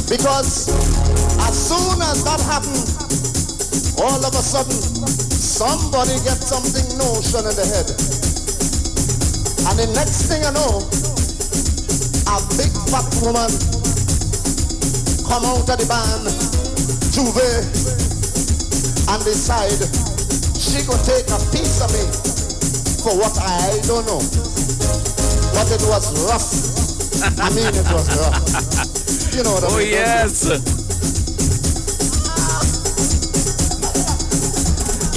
Because as soon as that happened, all of a sudden, somebody gets something notion in the head. And the next thing I know, a big fat woman come out of the band, Juve, and decide she could take a piece of me for what I don't know. But it was rough. I mean, it was rough. You know what I mean? Oh, yes.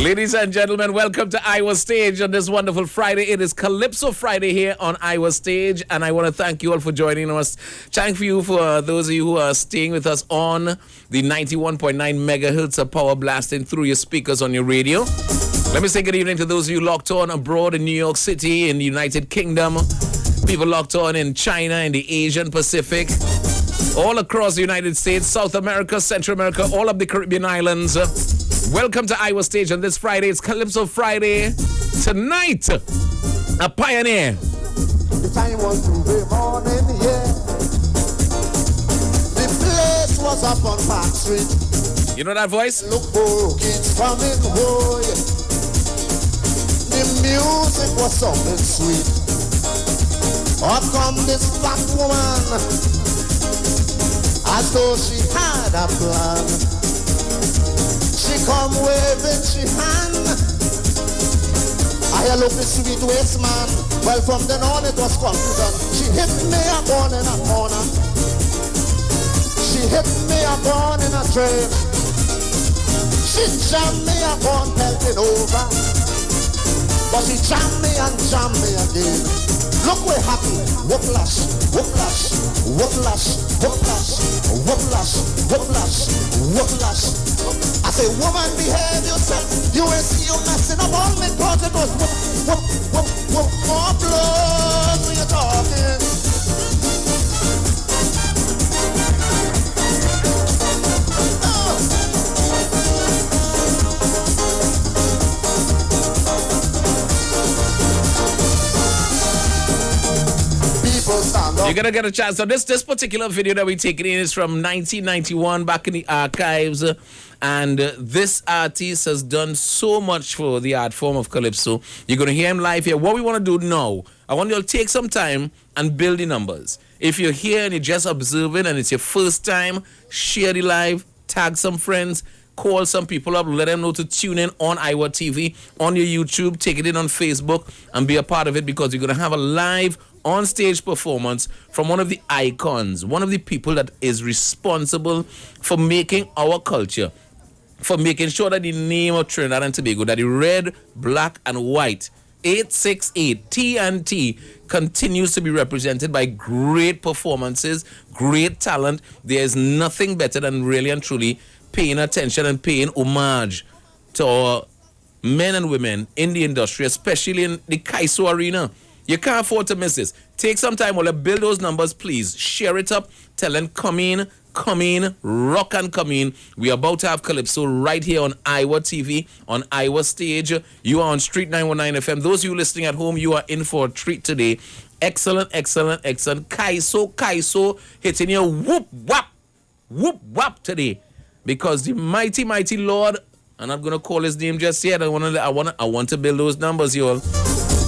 Ladies and gentlemen, welcome to IWER Stage on this wonderful Friday. It is Calypso Friday here on IWER Stage, and I want to thank you all for joining us. Thank you for those of you who are staying with us on the 91.9 megahertz of power blasting through your speakers on your radio. Let me say good evening to those of you locked on abroad in New York City, in the United Kingdom, people locked on in China, in the Asian Pacific, all across the United States, South America, Central America, all of the Caribbean islands. Welcome to IWER Stage on this Friday. It's Calypso Friday. Tonight, a pioneer. The time was Tuesday morning, yeah. The place was up on Park Street. You know that voice? Look, oh, kids coming, boy. The music was something sweet. Up come this fat woman, as though she had a plan. She come waving she hand. I look the sweet waist man. Well, from then on it was confusion. She hit me up on in a corner. She hit me up on in a train. She jammed me up on pelting over. But she jammed me again. Look what happened. Whiplash, whiplash, whiplash, whiplash, whiplash, whiplash, whiplash. I say, woman, behave yourself. You ain't see you messing up all me cause it was more blood when you're talking. You're going to get a chance. So this particular video that we're taking in is from 1991, back in the archives. And this artist has done so much for the art form of Calypso. You're going to hear him live here. What we want to do now, I want you to take some time and build the numbers. If you're here and you're just observing and it's your first time, share the live, tag some friends, call some people up, let them know to tune in on IWER TV, on your YouTube, take it in on Facebook, and be a part of it because you're going to have a live on-stage performance from one of the icons, one of the people that is responsible for making our culture, for making sure that the name of Trinidad and Tobago, that the red, black, and white 868 TNT continues to be represented by great performances, great talent. There's nothing better than really and truly paying attention and paying homage to our men and women in the industry, especially in the Calypso arena. You can't afford to miss this. Take some time while I build those numbers, please. Share it up. Tell them, come in, rock and come in. We're about to have Calypso right here on IWER TV, on IWER Stage. You are on Street 919 FM. Those of you listening at home, you are in for a treat today. Excellent, excellent, excellent. Calypso hitting you whoop, whap today. Because the mighty, mighty Lord, and I'm going to call his name just yet. I want to build those numbers, y'all.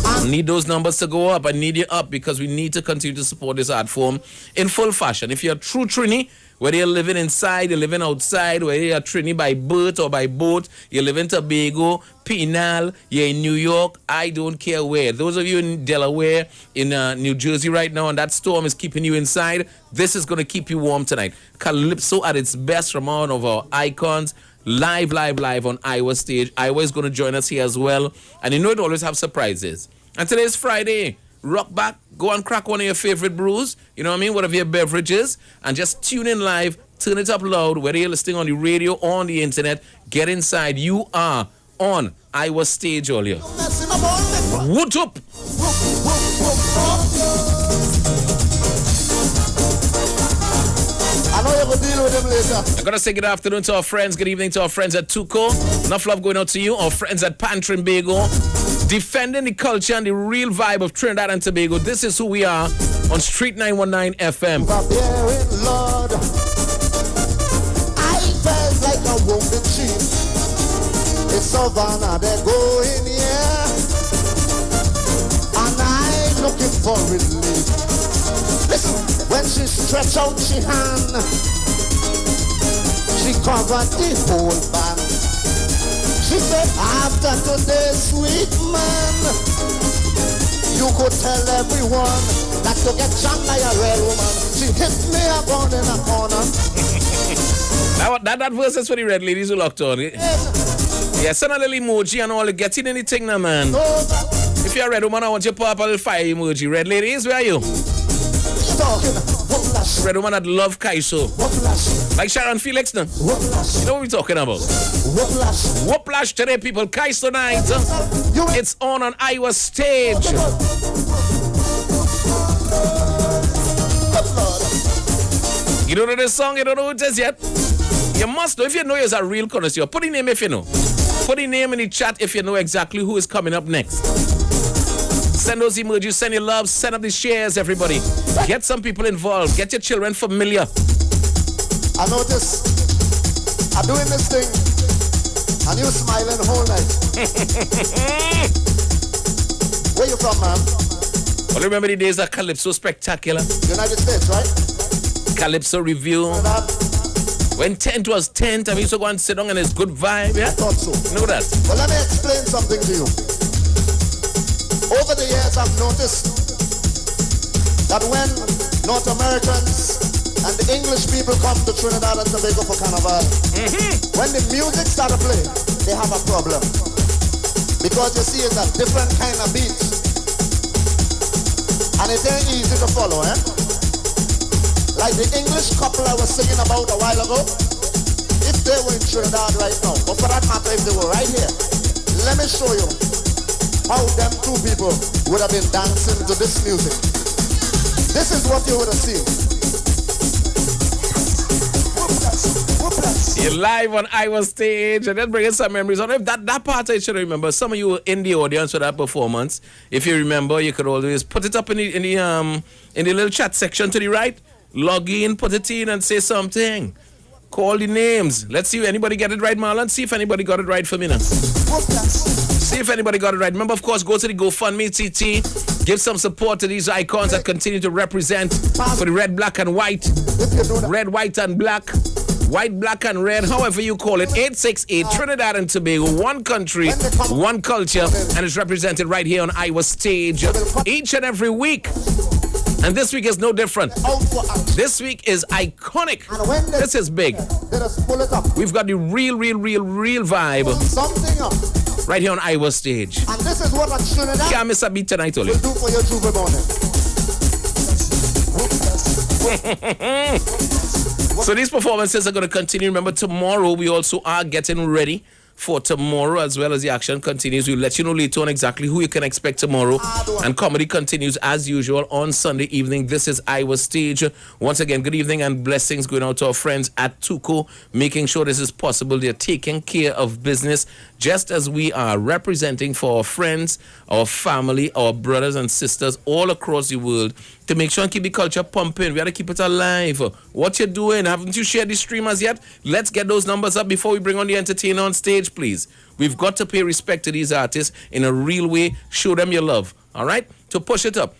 I need those numbers to go up. I need you up because we need to continue to support this art form in full fashion. If you're a true Trini, whether you're living inside, you're living outside, whether you're a Trini by birth or by boat, you live in Tobago, Penal, you're in New York, I don't care where. Those of you in Delaware, in New Jersey right now, and that storm is keeping you inside, this is going to keep you warm tonight. Calypso at its best from one of our icons. Live on IWER Stage. IWER is going to join us here as well. And you know it always have surprises. And today's Friday. Rock back. Go and crack one of your favorite brews. You know what I mean? Whatever your beverages. And just tune in live. Turn it up loud. Whether you're listening on the radio or on the internet. Get inside. You are on IWER Stage all here. Woot up! I know you're going to deal with them later. I'm going to say good afternoon to our friends. Good evening to our friends at Tuco. Enough love going out to you. Our friends at Trinbago. Defending the culture and the real vibe of Trinidad and Tobago. This is who we are on Street 919 FM. It's Savannah, they're going, yeah. And I'm looking for relief. Listen, when she stretch out she hand, she covered the whole band. She said, after today, sweet man, you could tell everyone that you get jumped by a real woman. She hit me up on in a corner. that verse is for the red ladies who locked on. Yeah, send a little emoji and all, getting anything now, man. If you're a red woman, I want you to pop up a little fire emoji. Red ladies, where are you? Red woman that love Kaiso. Like Sharon Felix now. You know what we're talking about. Whooplash today, people. Calypso Night. It's on IWER stage. You don't know this song? You don't know who it is yet? You must know. If you know, you're a real connoisseur. Put the name if you know. Put the name in the chat if you know exactly who is coming up next. Send those emojis, send your love, send up the shares, everybody. Get some people involved. Get your children familiar. I notice I'm doing this thing and you smiling the whole night. Where you from, man? Well, remember the days of Calypso Spectacular? United States, right? Calypso Review. When tent was tent, I used to go and sit down and it's good vibe, yeah? I thought so. You know that? Well, let me explain something to you. Over the years, I've noticed that when North Americans and the English people come to Trinidad and Tobago for Carnival, when the music starts to play, they have a problem. Because you see, it's a different kind of beat. And it ain't easy to follow, eh? Like the English couple I was singing about a while ago, if they were in Trinidad right now, or for that matter, if they were right here, let me show you how them two people would have been dancing to this music. This is what you would have seen. You're live on IWER stage, and then bringing some memories on. If that part I should remember. Some of you were in the audience for that performance. If you remember, you could always put it up in the little chat section to the right. Log in, put it in, and say something. Call the names. Let's see if anybody get it right, Marlon. See if anybody got it right for me now. See if anybody got it right. Remember, of course, go to the GoFundMe TT. Give some support to these icons that continue to represent for the red, black, and white. Red, white, and black. White, black, and red, however you call it. 868 Trinidad and Tobago. One country, one culture. And it's represented right here on IWER stage each and every week. And this week is no different. This week is iconic. This is big. We've got the real vibe right here on IWER stage. And this is what a Trinidad can't miss a beat tonight, Oli. will do for your Juve morning. So these performances are going to continue. Remember, tomorrow we also are getting ready for tomorrow, as well as the action continues. We'll let you know later on exactly who you can expect tomorrow. And comedy continues as usual on Sunday evening. This is IWER stage. Once again, good evening and blessings going out to our friends at Tuco, making sure this is possible. They're taking care of business just as we are, representing for our friends, our family, our brothers and sisters all across the world to make sure and keep the culture pumping. We got to keep it alive. What you doing? Haven't you shared the streamers yet? Let's get those numbers up before we bring on the entertainer on stage, please. We've got to pay respect to these artists in a real way. Show them your love, all right? To push it up.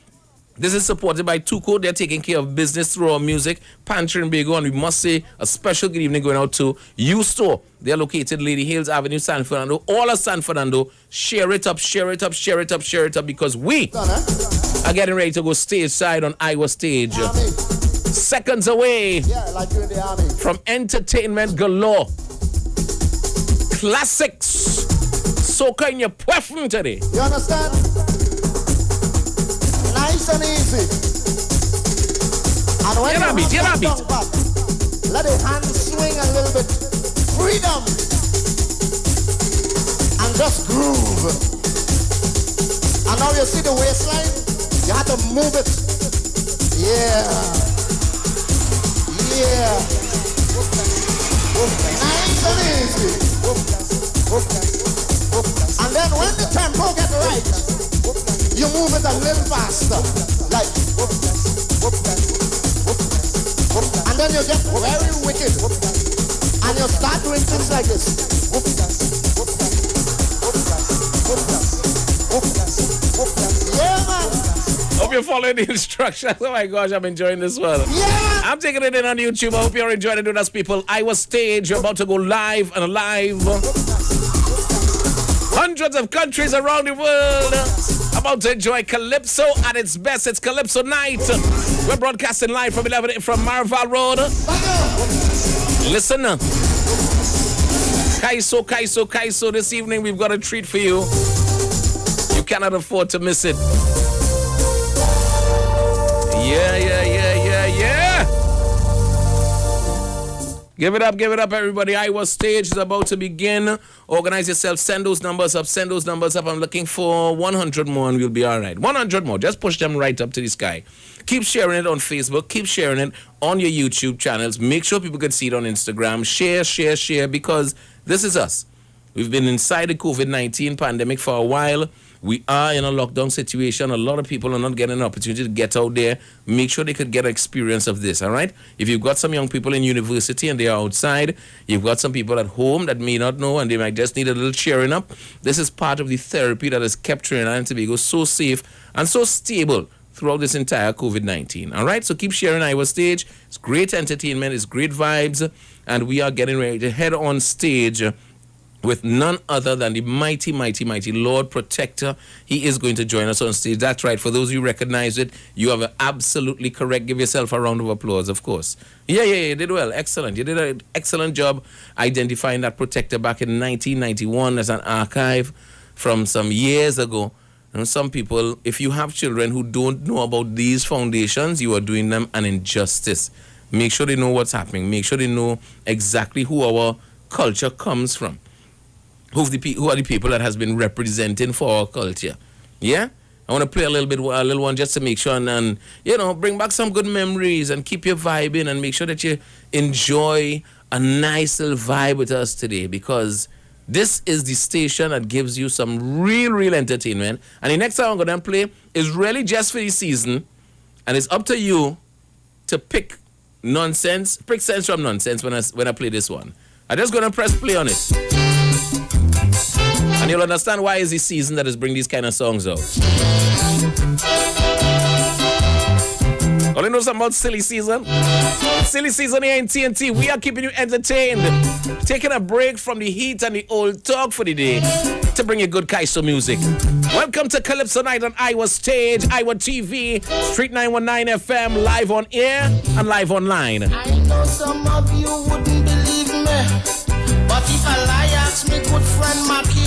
This is supported by Tuco. They're taking care of business through our music, Pantry and Bagel. And we must say a special good evening going out to U-Store. They're located Lady Hills Avenue, San Fernando. All of San Fernando. Share it up, share it up, share it up, share it up, because we are getting ready to go stage side on IWER stage. Seconds away from entertainment galore. Classics. Soca in your perfume today. You understand? Nice and easy. And when you have back, let the hands swing a little bit. Freedom. And just groove. And now you see the waistline? You have to move it. Yeah. Yeah. Nice and easy. And then when the tempo gets right, you move it a little faster, like, and then you get very wicked, and you start doing things like this. Yeah, man. Hope you're following the instructions. Oh my gosh, I'm enjoying this one. Yeah. I'm taking it in on YouTube. I hope you're enjoying it with us, people. IWER Stage. We're about to go live and live. Hundreds of countries around the world about to enjoy Calypso at its best. It's Calypso Night. We're broadcasting live from 11 from Marval Road. Listen. Kaiso. This evening we've got a treat for you. You cannot afford to miss it. Yeah. Give it up, everybody. IWER Stage is about to begin. Organize yourself. Send those numbers up. I'm looking for 100 more and we'll be all right. 100 more. Just push them right up to the sky. Keep sharing it on Facebook. Keep sharing it on your YouTube channels. Make sure people can see it on Instagram. Share, because this is us. We've been inside the COVID-19 pandemic for a while. We are in a lockdown situation. A lot of people are not getting an opportunity to get out there. Make sure they could get an experience of this, all right? If you've got some young people in university and they are outside, you've got some people at home that may not know and they might just need a little cheering up. This is part of the therapy that has kept Trinidad and Tobago so safe and so stable throughout this entire COVID-19, all right? So keep sharing IWER Stage. It's great entertainment. It's great vibes. And we are getting ready to head on stage with none other than the mighty Lord Protector. He is going to join us on stage. That's right. For those who recognize it, you have absolutely correct. Give yourself a round of applause, of course. Yeah, you did well. Excellent. You did an excellent job identifying that Protector back in 1991 as an archive from some years ago. And some people, if you have children who don't know about these foundations, you are doing them an injustice. Make sure they know what's happening. Make sure they know exactly who our culture comes from. Who are the people that has been representing for our culture? Yeah? I want to play a little one just to make sure and bring back some good memories and keep you vibing and make sure that you enjoy a nice little vibe with us today, because this is the station that gives you some real entertainment. And the next song I'm going to play is really just for the season, and it's up to you to pick sense from nonsense when I play this one. I'm just going to press play on it. And you'll understand why it's the season that is bringing these kind of songs out. All you know something about silly season? Silly season here in TNT. We are keeping you entertained. Taking a break from the heat and the old talk for the day to bring you good Calypso music. Welcome to Calypso Night on IWER Stage, IWER TV, Street 919 FM, live on air and live online. I know some of you wouldn't believe me, but if a lie asked me good friend Mackie,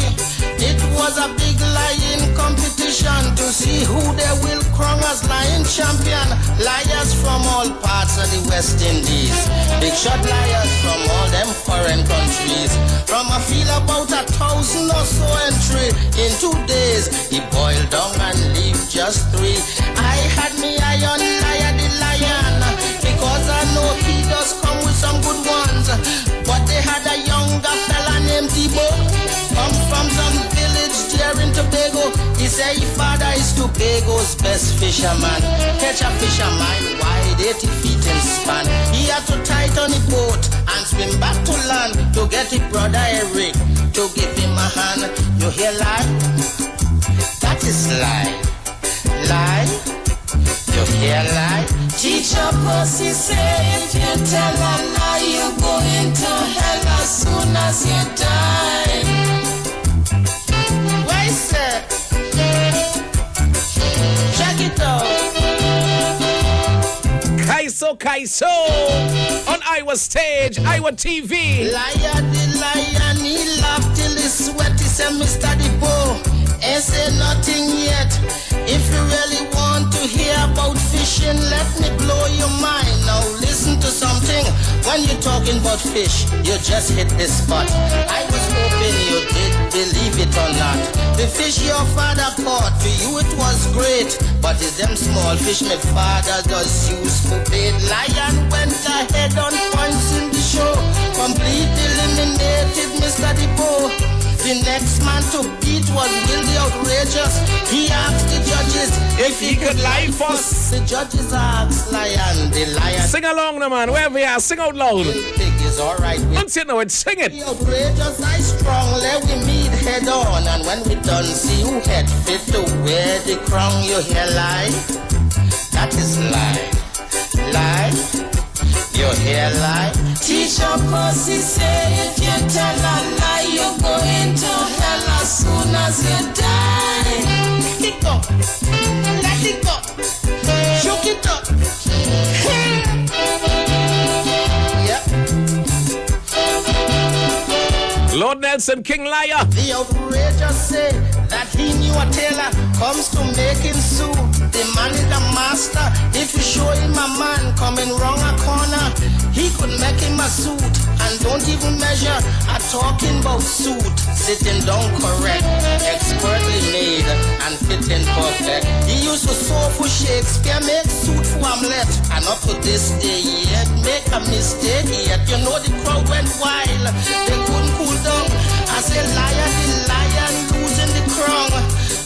it was a big lying competition to see who they will crown as lion champion. Liars from all parts of the West Indies, big shot liars from all them foreign countries. From a feel about 1,000 or so entry in 2 days, he boiled down and leave just 3. I had me eye on liar the lion, because I know he does come with some good ones. But they had a younger fella named Tibo, come from some village there in Tobago. He say his father is Tobago's best fisherman. Catch a fisherman wide 80 feet in span. He had to tight on the boat and swim back to land to get his brother Eric to give him a hand. You hear lie? That is lie. Lie? You hear lie? Teacher Pussy say if you tell a lie, you going to hell as soon as you die. Why, sir? Check it out. Kaiso on IWER Stage, IWER TV. Liar the lion, he laughed till he sweat. He said, Mr. Depot, ain't say nothing yet. If you really want to hear about fishing, let me blow your mind. Now listen to something. When you're talking about fish, you just hit the spot. I was hoping you did believe it or not. The fish your father caught, for you it was great, but it's them small fish my father does use for bait. Lion went ahead on points in the show, completely eliminated Mr. Depot. The next man to beat was really outrageous. He asked the judges if he could lie for us. The judges asked Lion, the lion. Sing along, no man. Wherever you are, sing out loud. Biggest is alright with Don't you know it, sing it. the outrageous I strong, let we meet head on. And when we done see who head fit to wear the crown, you hear lie? That is lie. Lie? You hear lie? Teacher Pussy say if you tell a lie, you're going to hell as soon as you die. Let it go. Let it go. Shook it up. Yep. Lord Nelson, King Liar. The outrageous say that he knew a tailor comes to making suit. The man is the master. If you show him a man coming round a corner, he could make him a suit and don't even measure. A talking about suit, sitting down correct, expertly made and fitting perfect. He used to sew for Shakespeare, make suit for Hamlet, and up to this day yet make a mistake yet. You know the crowd went wild, they couldn't cool down. I say liar, the lion losing the crown.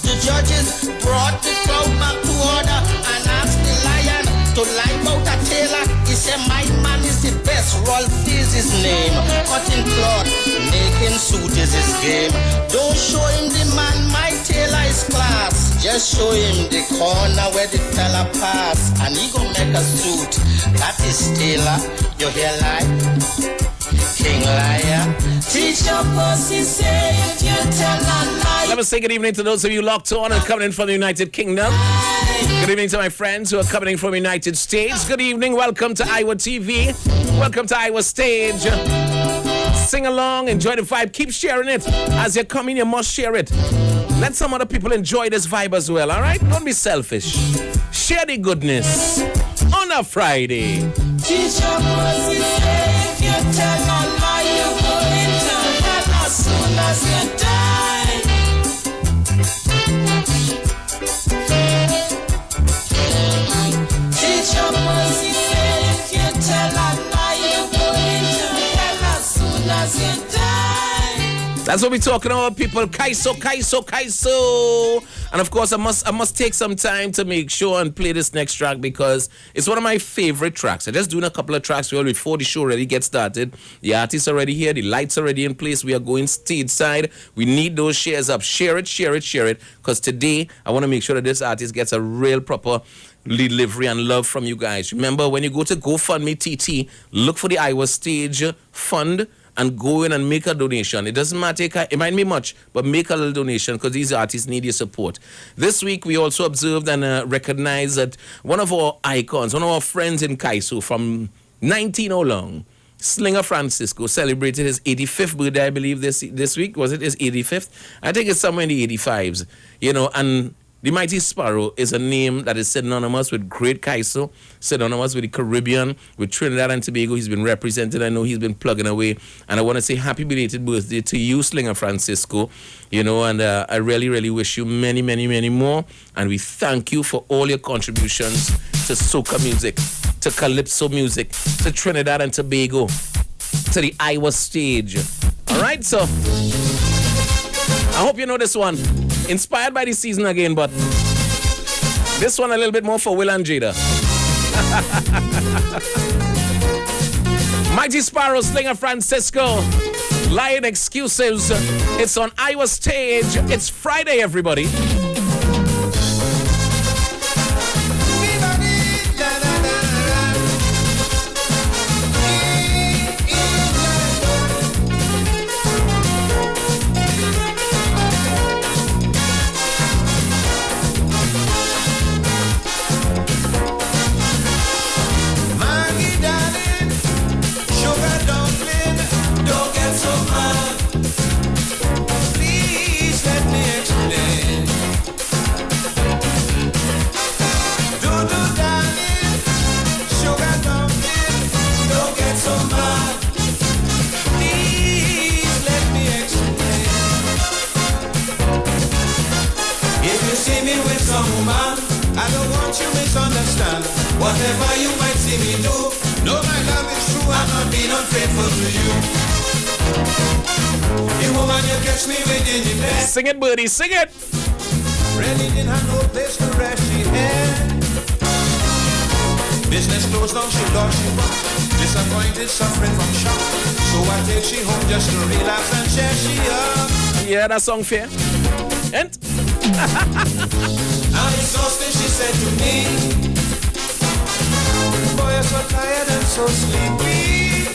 The judges brought the crowd back to order and asked the lion to lie about a tailor. He said, my man is the best, Rolf is his name. Cutting cloth, making suit is his game. Don't show him the man, my tailor is class. Just show him the corner where the fella pass, and he gon' make a suit. That is tailor, you hear lie? King Liar. Teacher Pussy say if you tell a lie. Let me say good evening to those of you locked on and coming in from the United Kingdom. Good evening to my friends who are coming in from the United States. Good evening. Welcome to IWER TV. Welcome to IWER Stage. Sing along. Enjoy the vibe. Keep sharing it. As you come in, you must share it. Let some other people enjoy this vibe as well, all right? Don't be selfish. Share the goodness on a Friday. Teacher Pussy say if you tell a lie, you're going to hell as soon as you die. Teacher Pussy say if you tell a lie, you're going to hell as soon as you die. That's what we're talking about, people. Kaiso. And of course, I must take some time to make sure and play this next track because it's one of my favorite tracks. I'm just doing a couple of tracks before the show really gets started. The artist's already here. The lights already in place. We are going stateside. We need those shares up. Share it. Because today, I want to make sure that this artist gets a real proper delivery and love from you guys. Remember, when you go to GoFundMe TT, look for the IWER Stage Fund and go in and make a donation. It doesn't matter, it might be much, but make a little donation because these artists need your support. This week, we also observed and recognized that one of our icons, one of our friends in Kaiso from 19 Slinger Francisco, celebrated his 85th birthday, I believe, this week. Was it his 85th? I think it's somewhere in the 85s. You know, and the Mighty Sparrow is a name that is synonymous with Great Kaiso, synonymous with the Caribbean, with Trinidad and Tobago. He's been represented. I know he's been plugging away. And I want to say happy belated birthday to you, Slinger Francisco. You know, and I really, really wish you many, many, many more. And we thank you for all your contributions to soca music, to calypso music, to Trinidad and Tobago, to the IWER Stage. All right, so I hope you know this one. Inspired by the season again, but this one a little bit more for Will and Jada. Mighty Sparrow, Slinger Francisco, Lion Excuses. It's on IWER Stage. It's Friday, everybody. Misunderstand whatever you might see me do. No, my love is true. I'm not being unfaithful to you. The woman you catch me within the bed. Sing it, birdie, sing it. Really didn't have no place to rest she had. Business closed down, she lost she was. This disappointed, suffering from shock. So I take she home just to relax and share she up. Yeah, that song fair. And I'm exhausted, she said to me. Boy, you're so tired and so sleepy.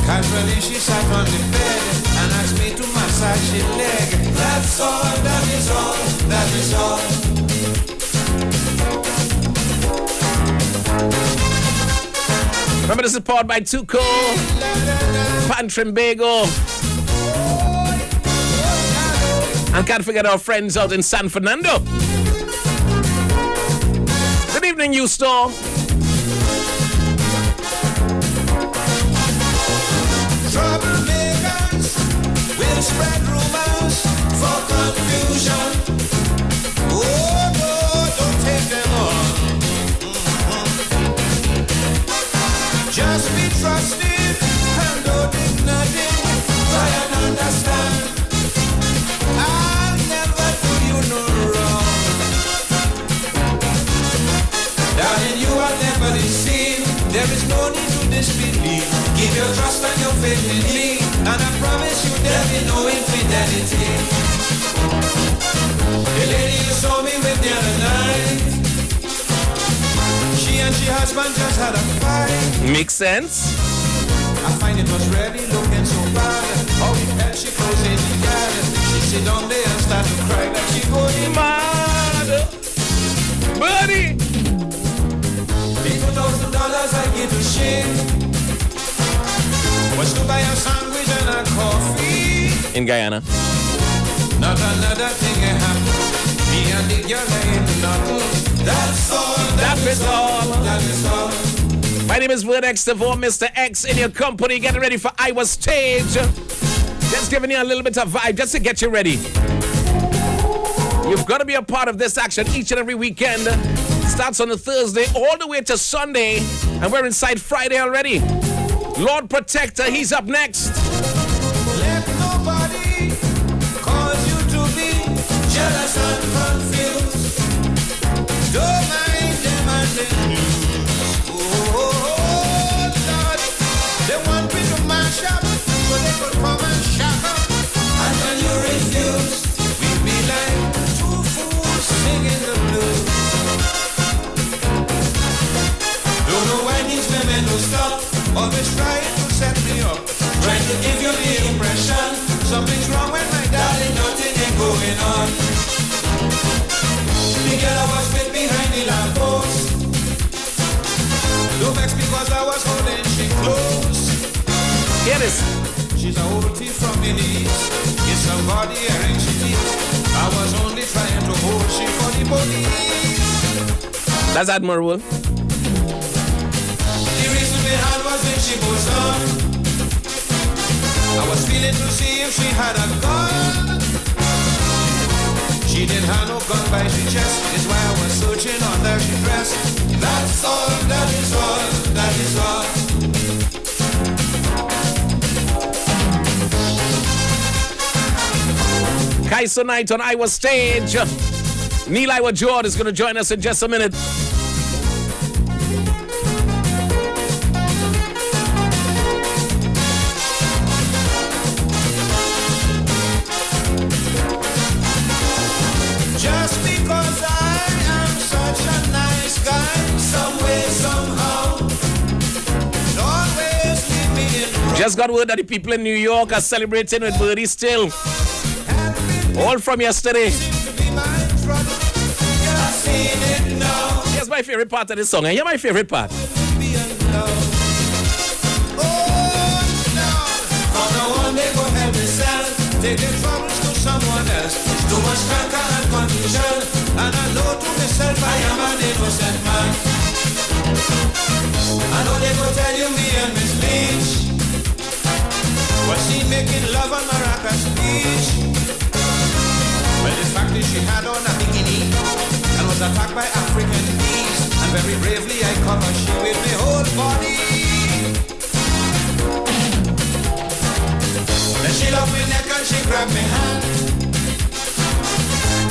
Casually she sat on the bed and asked me to massage her leg. That's all, that is all, that is all. remember, this is powered by Tuco, Pantrimbago, and can't forget our friends out in San Fernando. Good evening, you store. Troublemakers will spread rumors for confusion. Oh no, don't take them on. Just be trusted and don't think nothing. Try and understand. I'll never do you no wrong. Darling, you are never deceived. There is no need to disbelieve. Give your trust and your faith in me, and I promise you there'll be no infidelity. The lady you saw me with the other night, she and her husband just had a fight. Makes sense. I find it was really looking so bad. How the hell she closed in the garden. She sit down there and start to cry like she going mad. Buddy! $2,000 I give to shame. Was to buy a sandwich and a coffee. In Guyana. Not another thing happened. Me and the girl ain't nothing. That's all. That is all. That is all. My name is Verdex Devore, Mr. X in your company. Getting ready for IWER Stage. Just giving you a little bit of vibe just to get you ready. You've got to be a part of this action each and every weekend. Starts on a Thursday all the way to Sunday. And we're inside Friday already. Lord Protector, he's up next. Let nobody cause you to be jealous and confused. Don't mind them and them. Oh, Lord. They want me to mash up so they could come and shut up. And when you refuse, we'll be like two fools singing the blues. Don't know why these women will stop. Always trying to set me up, trying to give you the impression something's wrong with my darling, nothing ain't going on. The girl I was with behind the lamppost, don't vex because I was holding she close. Hear this. She's a old thief from the east. It's somebody airing she teeth. I was only trying to hold she for the police. That's admirable. The reason behind was when she goes on. I was feeling to see if she had a gun. She didn't have no gun by her chest. It's why I was searching under she dress. That's all, that is all, that is all. Calypso Night on IWER Stage. Neil IWER George is going to join us in just a minute. Just because I am such a nice guy, some way, somehow, it always leave me in wrong. Just got word that the people in New York are celebrating with Birdie still. All from yesterday. Here's my favorite part of this song. Here's my favorite part. Take their troubles to someone else. Too much canker and confusion. And I know to myself I am an innocent man. I know they go tell you me and Miss Leach was she making love on Maracas Beach. Well, the fact is she had on a bikini and was attacked by African thieves. And very bravely I covered she with my whole body. Then she loved me neck and she grabbed me hand.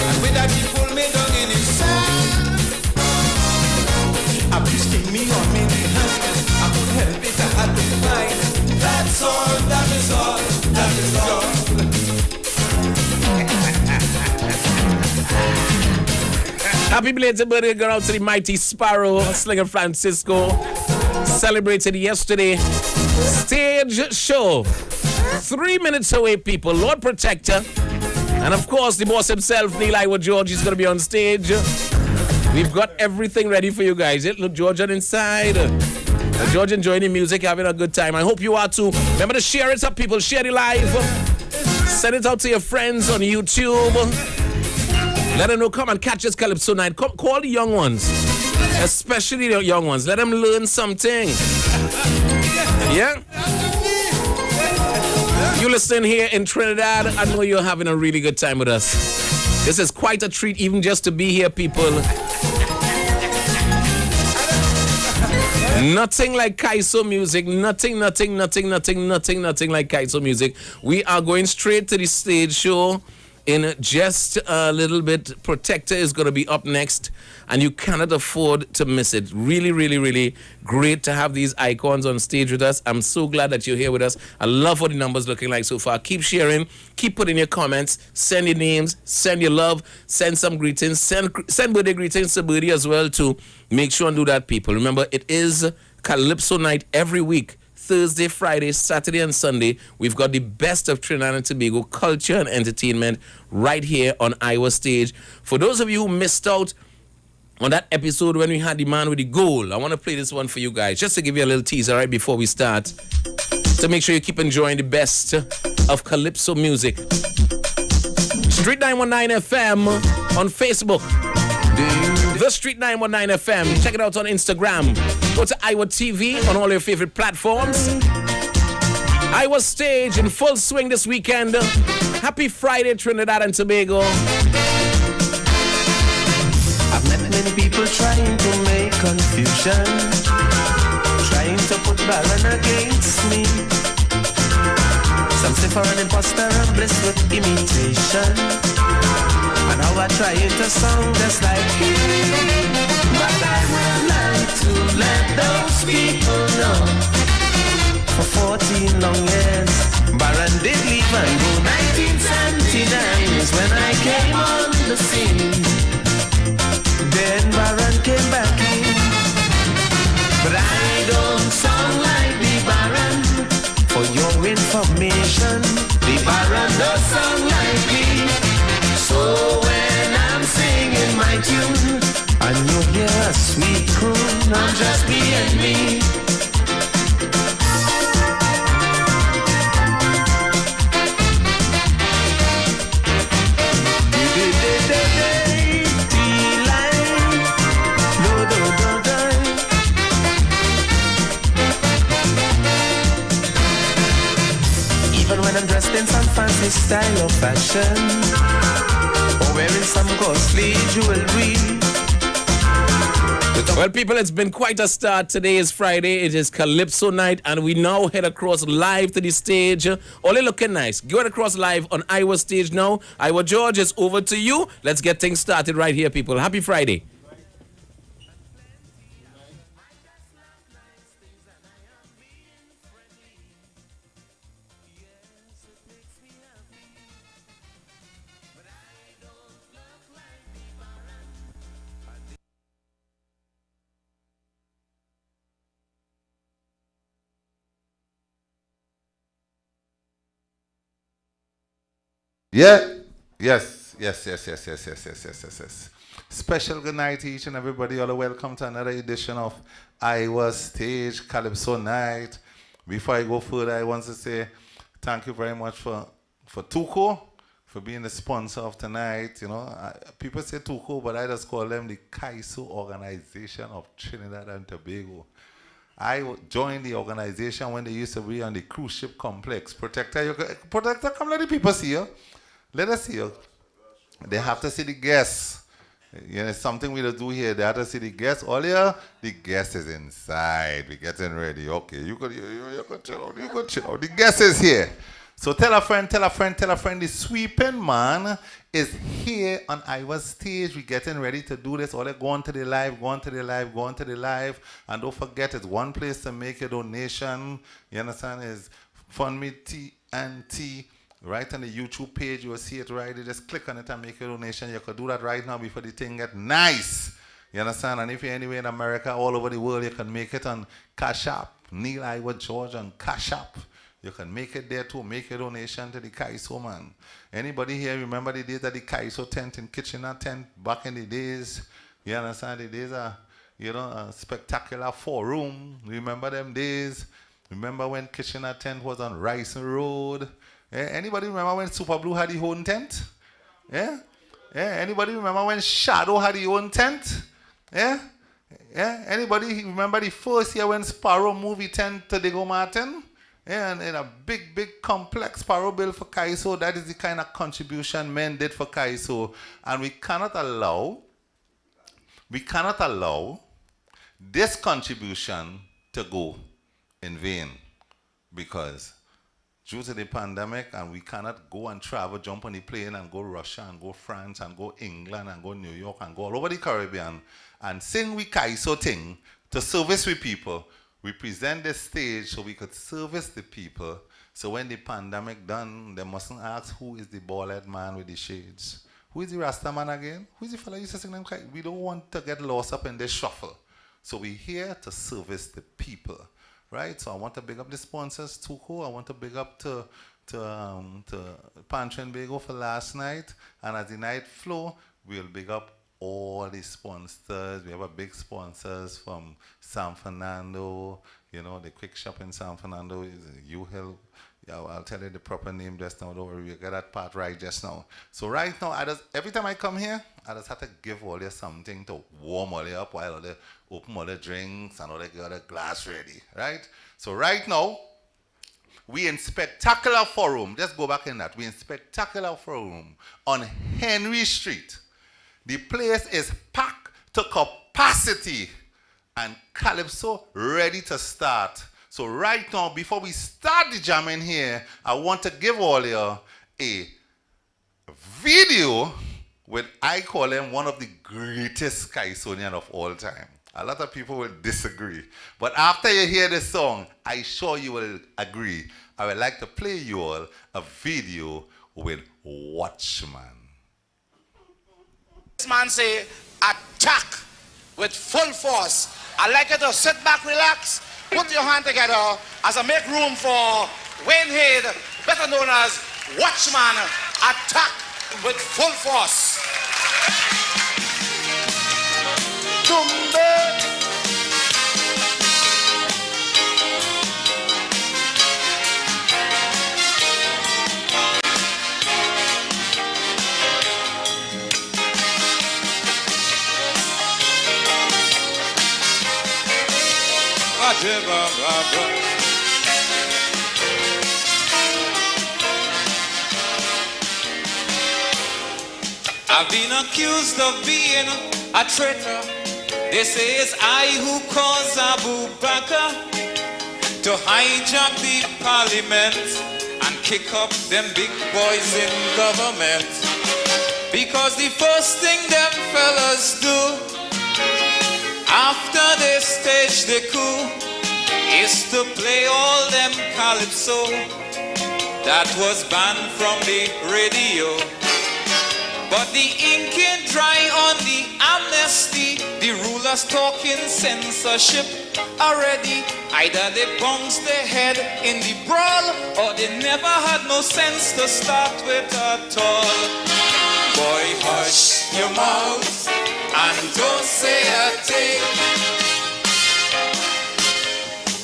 And with that she pulled me down in his sand. I please take me on me behind. I Happy belated birthday go out to the mighty Sparrow, Slinger Francisco. Celebrated yesterday. Stage show. 3 minutes away, people. Lord Protector. And of course, the boss himself, Neil IWER George, is going to be on stage. We've got everything ready for you guys. Look, George on inside. George enjoying the music, having a good time. I hope you are too. Remember to share it up, people. Share it live. Send it out to your friends on YouTube. Let them know, come and catch us Calypso Night. Call the young ones, especially the young ones. Let them learn something. Yeah? You listen here in Trinidad, I know you're having a really good time with us. This is quite a treat even just to be here, people. Nothing like Calypso music. Nothing like Calypso music. We are going straight to the stage show in just a little bit. Protector is going to be up next, and you cannot afford to miss it. Really, really, really great to have these icons on stage with us. I'm so glad that you're here with us. I love what the numbers looking like so far. Keep sharing, keep putting your comments, send your names, send your love, send some greetings, send birthday greetings to Birdie as well too. Make sure and do that, people. Remember, it is Calypso Night every week. Thursday, Friday, Saturday, and Sunday. We've got the best of Trinidad and Tobago culture and entertainment right here on IWER stage. For those of you who missed out on that episode when we had the man with the goal, I want to play this one for you guys, just to give you a little teaser right before we start, to make sure you keep enjoying the best of Calypso music. Street 919 FM on Facebook. The Street 919 FM. Check it out on Instagram. Go to IWER TV on all your favorite platforms. IWER stage in full swing this weekend. Happy Friday, Trinidad and Tobago. I've met many people trying to make confusion, trying to put Baron against me. Some say for an imposter and bliss with imitation, and how I trying to sound just like him. But I would like to let those people know, for 14 long years Baron did leave and go. 1979 is when I came on the scene. Then Baron came back in, but I don't sound like the Baron. For your information, the Baron does sound like me. So when I'm singing my tune and you hear a sweet croon, I'm just being me. Even when I'm dressed in some fancy style of fashion, or wearing some costly jewelry. Well, people, it's been quite a start. Today is Friday. It is Calypso Night, and we now head across live to the stage. Only looking nice. Going across live on IWER stage now. IWER George, is over to you. Let's get things started right here, people. Happy Friday. Yeah, yes. Special good night to each and everybody. All are welcome to another edition of IWER Stage Calypso Night. Before I go further, I want to say thank you very much for Tuco, for being the sponsor of tonight. You know, people say Tuco, but I just call them the Calypso Organization of Trinidad and Tobago. I joined the organization when they used to be on the cruise ship complex. Protector, come let the people see you. Let us see you. They have to see the guests. You know, it's something we do here. They have to see the guests. All here, the guest is inside. We're getting ready. Okay, you could chill out. You could chill out. The guest is here. So tell a friend. The sweeping man is here on IWER stage. We're getting ready to do this. All go on to the live. And don't forget, it's one place to make your donation. You understand? Is Fund Me TNT. right on the YouTube page. You will see it right. You just click on it and make a donation. You could do that right now before the thing get nice. You understand? And if you're anywhere in America, all over the world, you can make it on Cash App. Neil IWER George on Cash App. You can make it there too. Make a donation to the Calypso, man. Anybody here remember the days of the Calypso tent in Kitchener tent back in the days? You understand? The days are, you know, a spectacular 4-room. Remember them days? Remember when Kitchener tent was on Rice Road? Yeah? Anybody remember when Super Blue had the own tent? Yeah? Yeah? Anybody remember when Shadow had the own tent? Yeah? Yeah? Anybody remember the first year when Sparrow movie tent to Diego Martin? Yeah, and in a big, big complex Sparrow bill for Calypso. That is the kind of contribution men did for Calypso. And we cannot allow this contribution to go in vain, because due to the pandemic, and we cannot go and travel, jump on the plane and go Russia and go France and go England and go New York and go all over the Caribbean and sing we Calypso thing to service with people. We present this stage so we could service the people. So when the pandemic done, they mustn't ask who is the bald-head man with the shades. Who is the Rasta man again? Who is the fella who used to sing them? We don't want to get lost up in this shuffle. So we're here to service the people, right? So I want to big up the sponsors, Tuco. I want to big up to Pantry and Bagel for last night. And as the night flow, we'll big up all the sponsors. We have a big sponsors from San Fernando, you know, the quick shop in San Fernando is U-Hill. Yeah, I'll tell you the proper name just now. Don't worry, we'll get that part right just now. So right now, every time I come here, I just have to give all you something to warm all you up while they open all the drinks and all they got a glass ready, right? So right now, we in Spectacular Forum. Just go back in that. We in Spectacular Forum on Henry Street. The place is packed to capacity and Calypso ready to start. So right now, before we start the jamming here, I want to give all you a video with, I call him one of the greatest Calypsonian of all time. A lot of people will disagree. But after you hear this song, I sure you will agree. I would like to play you all a video with Watchman. This man say, attack with full force. I like you to sit back, relax, put your hand together as I make room for Wayne Head, better known as Watchman. Attack with full force. I've been accused of being a traitor. They say it's I who caused Abu Bakr to hijack the parliament and kick up them big boys in government. Because the first thing them fellas do after they stage the coup is to play all them Calypso that was banned from the radio. But the ink ain't dry on the amnesty. The rulers talking censorship already. Either they bounce their head in the brawl, or they never had no sense to start with at all. Boy, hush your mouth and don't say a thing.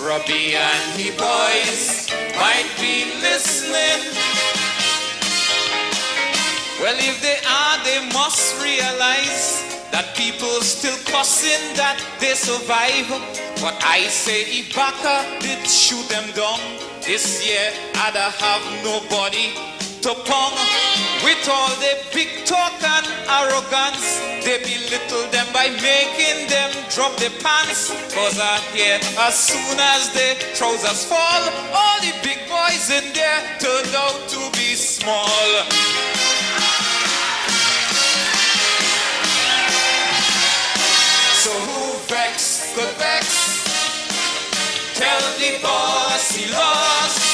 Robbie and the boys might be listening. Well, if they are, they must realize that people still cussing that they survive. But I say if Baka did shoot them down this year, I'd have nobody to pong. With all the big talk and arrogance, they belittle them by making them drop their pants. Cause I hear as soon as the trousers fall, all the big boys in there turned out to be small. So who vex could vex? Tell the boss he lost.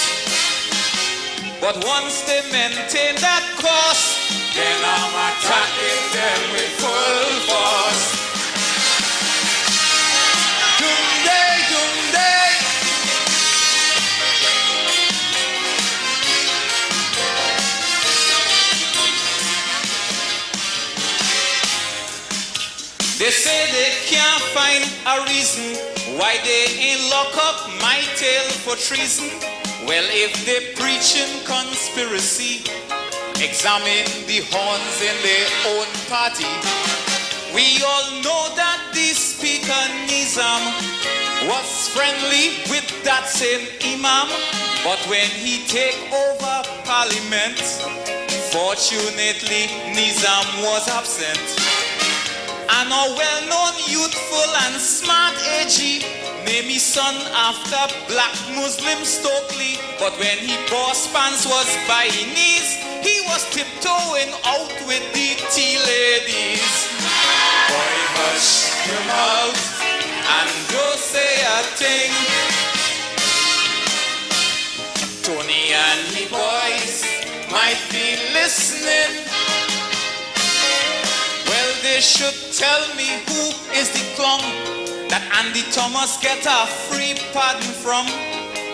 But But once they maintain that course, then I'm attacking them with full force. Doomday, doomday. They say they can't find a reason why they ain't lock up my tail for treason. Well, if they preaching conspiracy, examine the horns in their own party. We all know that the Speaker Nizam was friendly with that same Imam, but when he take over Parliament, fortunately Nizam was absent. And a well-known youthful and smart AG named his son after black Muslim Stokely, but when he boss pants was by his knees, he was tiptoeing out with the tea ladies. Boy, hush your mouth and don't say a thing. Tony and the boys might be listening. Well, they should tell me who is the clown that Andy Thomas get a free pardon from.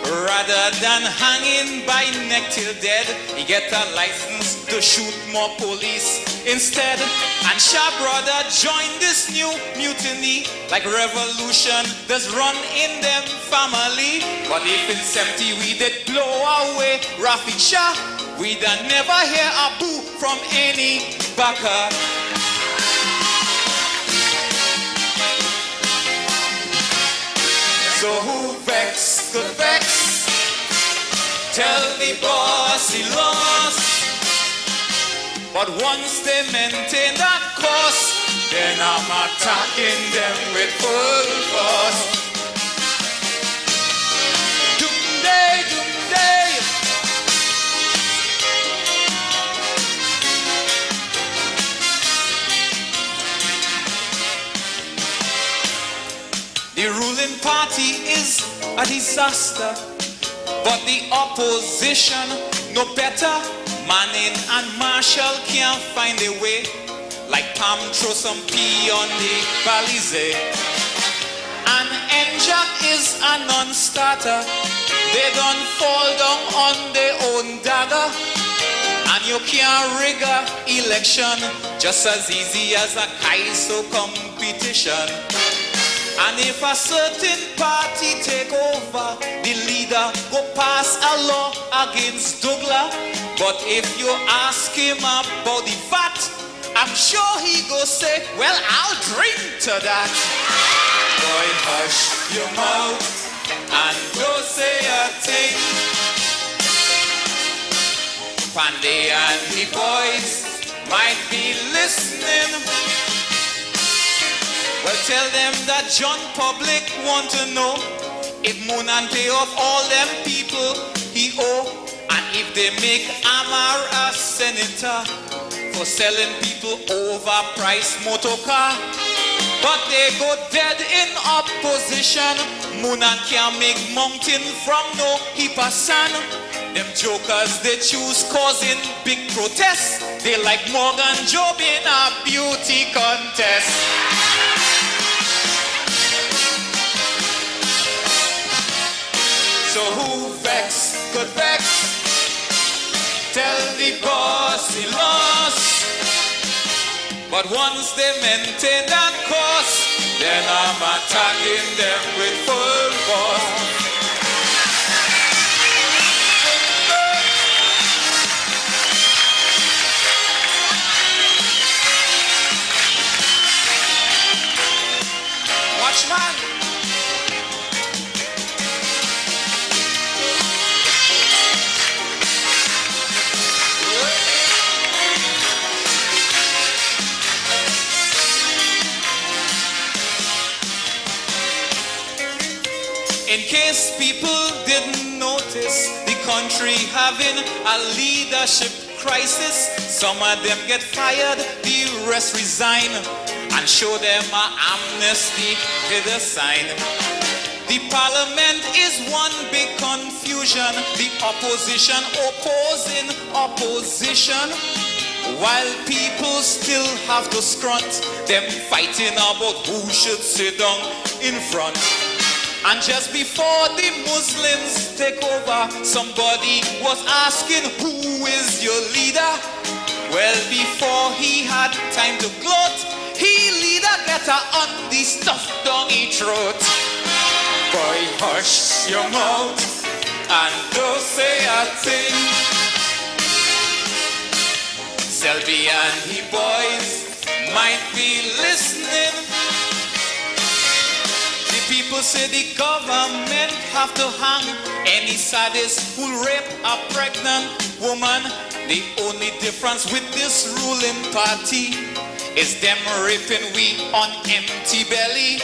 Rather than hanging by neck till dead, he get a license to shoot more police instead. And Shah brother join this new mutiny, like revolution does run in them family. But if in 70 we did blow away Rafid Shah, we'd never hear a boo from any backer. So who vex could vex? Tell the boss he lost. But once they maintain that course, then I'm attacking them with full force. Doomday, doomday. The ruling party is a disaster, but the opposition no better. Manning and Marshall can't find a way, like Pam throw some pea on the Balize. And N-Jack is a non-starter. They don't fall down on their own dagger. And you can't rig a election just as easy as a Calypso competition. And if a certain party take over, the leader go pass a law against Douglas. But if you ask him about the VAT, I'm sure he go say, well, I'll drink to that. Boy, hush your mouth and don't say a thing. Pandey and the boys might be listening. Well, tell them that John Public want to know if Moonan pay off all them people he owe. And if they make Amar a senator for selling people overpriced motor car. But they go dead in opposition. Moonan can't make mountain from no heap of sand. Them jokers they choose causing big protests. They like Morgan Job in a beauty contest. So who vex could vex? Tell the boss he lost. But once they maintain that course, then I'm attacking them with full force. Watchman. In case people didn't notice, the country having a leadership crisis. Some of them get fired, the rest resign, and show them an amnesty to the sign. The parliament is one big confusion. confusion, the opposition opposing opposition, while people still have to scrunt, them fighting about who should sit down in front. And just before the Muslims take over, somebody was asking, who is your leader? Well, before he had time to gloat, he leader get her on the stuff down his throat. Boy, hush your mouth and don't say a thing. Selby and he boys might be listening. The people say the government have to hang any sadist who rape a pregnant woman. The only difference with this ruling party is them raping we on empty belly.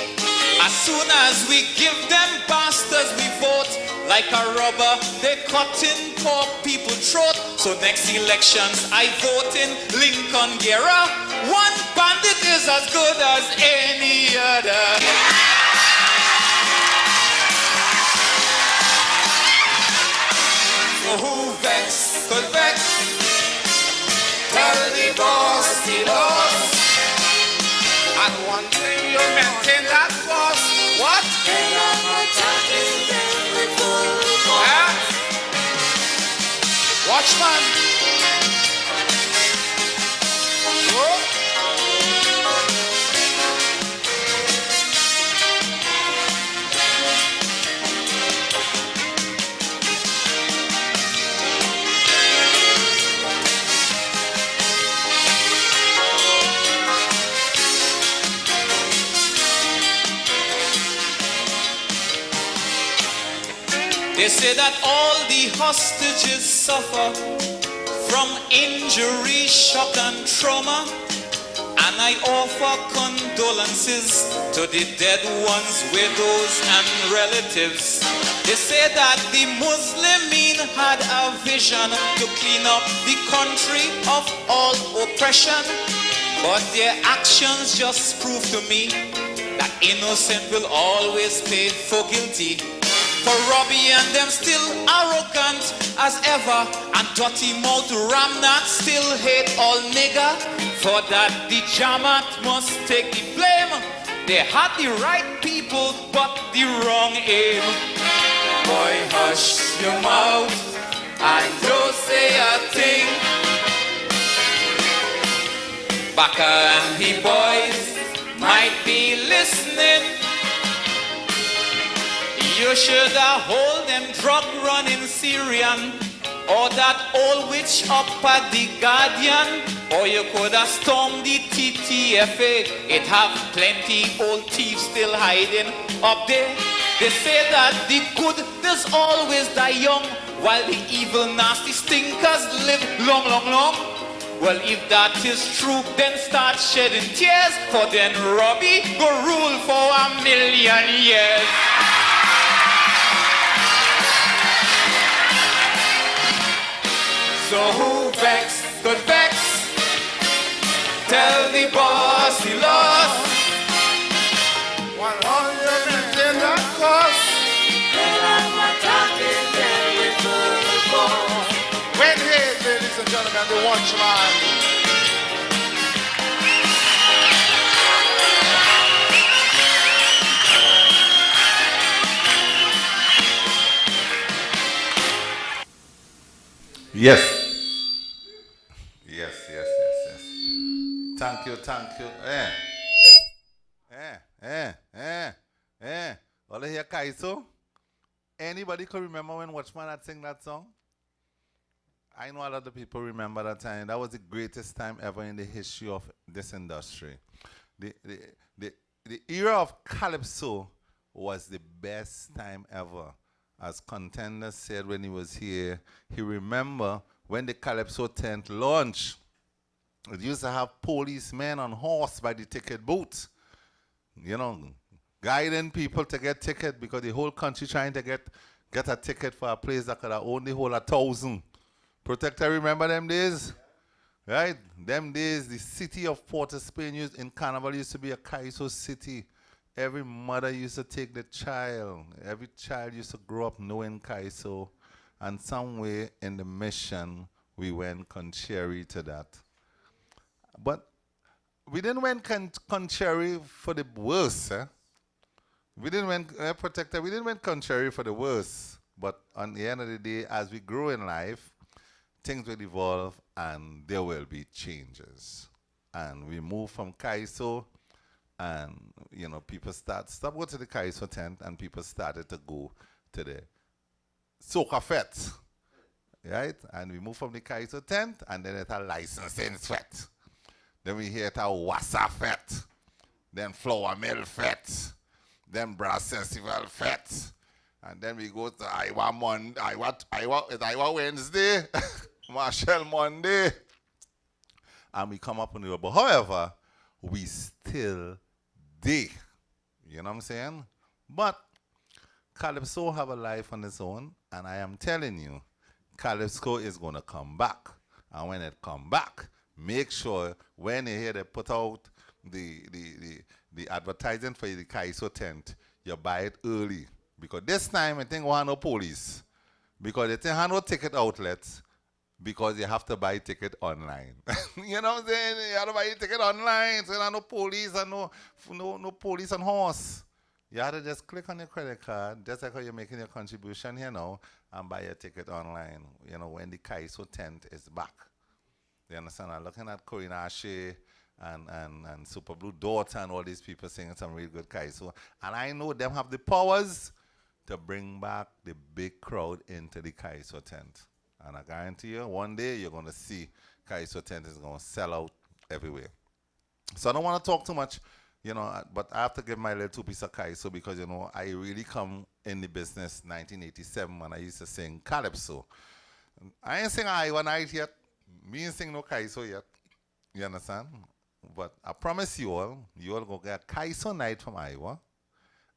As soon as we give them bastards we vote, like a rubber they cutting poor people throat. So next elections I vote in Lincoln Guerra. One bandit is as good as any other. So who vex could vex? Tell the boss he lost. And one thing you maintain that boss. What? Watchman. Whoa. They say that all the hostages suffer from injury, shock and trauma, and I offer condolences to the dead ones, widows and relatives. They say that the Muslimin had a vision to clean up the country of all oppression, but their actions just prove to me that innocent will always pay for guilty. For Robbie and them still arrogant as ever, and dirty mouth Ramnat still hate all nigger. For that the Jamaat must take the blame. They had the right people but the wrong aim. Boy, hush your mouth and don't say a thing. Baka and the boys might be listening. You should hold them drug running Syrian, or that old witch up at the Guardian, or you could have stormed the TTFA. It have plenty old thieves still hiding up there. They say that the good does always die young, while the evil nasty stinkers live long, long, long. Well, if that is true, then start shedding tears, for then Robbie go rule for 1,000,000 years. So who vex could vex? Tell the boss he lost. 100 in that cost. When here, ladies and gentlemen, the watchman. Yes. Thank you. All I hear Kaiso. Anybody can remember when Watchman had sing that song? I know a lot of people remember that time. That was the greatest time ever in the history of this industry. The era of Calypso was the best time ever. As Contender said when he was here, he remember when the Calypso tent launched. It used to have policemen on horse by the ticket booth, you know, guiding people to get ticket, because the whole country trying to get a ticket for a place that could have only hold 1,000. Protector, remember them days? Right? Them days, the city of Port of Spain in Carnival used to be a Calypso city. every mother used to take the child. Every child used to grow up knowing Calypso. And some way in the mission, we went contrary to that. But we didn't went contrary for the worse. We didn't went protector. We didn't went contrary for the worse. But on the end of the day, as we grow in life, things will evolve and there will be changes. And we move from Calypso, and people stop going to the Calypso tent, and people started to go to the Soca Fete, right? And we move from the Calypso tent, and then it's a licensing fete. Then we hear it a Wassa Fete, then Flour Mill Fete, then Brass Festival Fete, and then we go to Iowa Wednesday, Marshall Monday, and we come up on the road. But however, we still there. You know what I'm saying? But Calypso have a life on its own, and I am telling you, Calypso is going to come back. And when it come back, make sure when you hear they put out the advertising for the Calypso tent, you buy it early. Because this time, I think we have no police. Because they think have no ticket outlets, because you have to buy ticket online. You know what I'm saying? You have to buy a ticket online, so you have no police and no police and horse. You have to just click on your credit card, just like how you're making your contribution here now, and buy your ticket online, when the Calypso tent is back. You understand? I'm looking at Corinne Ashe and Super Blue Daughter and all these people singing some really good Calypso. And I know them have the powers to bring back the big crowd into the Calypso tent. And I guarantee you, one day you're going to see Calypso tent is going to sell out everywhere. So I don't want to talk too much, but I have to give my little 2 piece of Calypso because, I really come in the business 1987 when I used to sing Calypso. I ain't sing Iowa Night yet. Me ain't sing no Calypso yet. You understand? But I promise you all going to get Calypso Night from Iowa.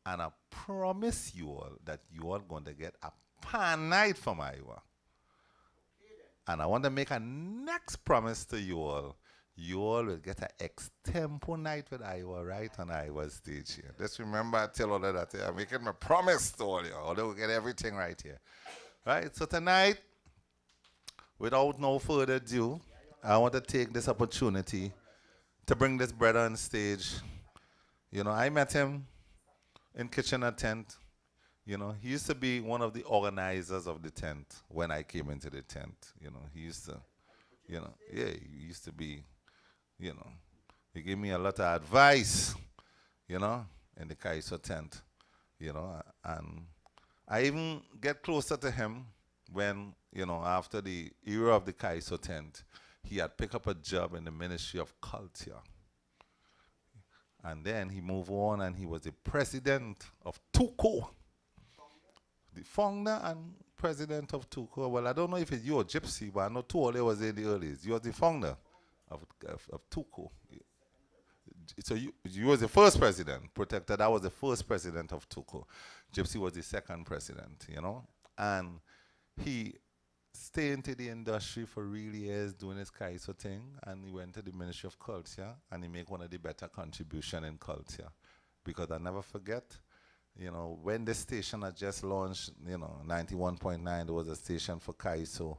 And I promise you all that you all going to get a Pan Night from Iowa. And I want to make a next promise to you all. You all will get an extempo night with Iowa right on Iowa's stage here. Just remember, I tell all of that here. I'm making my promise to all you. Although we'll get everything right here. Right? So tonight, without no further ado, I want to take this opportunity to bring this brother on stage. I met him in Kitchener tent. He used to be one of the organizers of the tent when I came into the tent. He used to, he used to be, he gave me a lot of advice, in the Calypso tent, and I even get closer to him when, after the era of the Calypso tent, he had picked up a job in the Ministry of Culture. And then he moved on and he was the president of TUCO. The founder and president of TUCO. Well, I don't know if it's you or Gypsy, but I know Tuole was in the earliest. You was the founder of TUCO. So you was the first president. Protector, that was the first president of TUCO. Gypsy was the second president, And he stayed into the industry for really years doing his Calypso thing, and he went to the Ministry of Culture, and he made one of the better contribution in culture. Because I never forget, when the station had just launched, 91.9, there was a station for Calypso.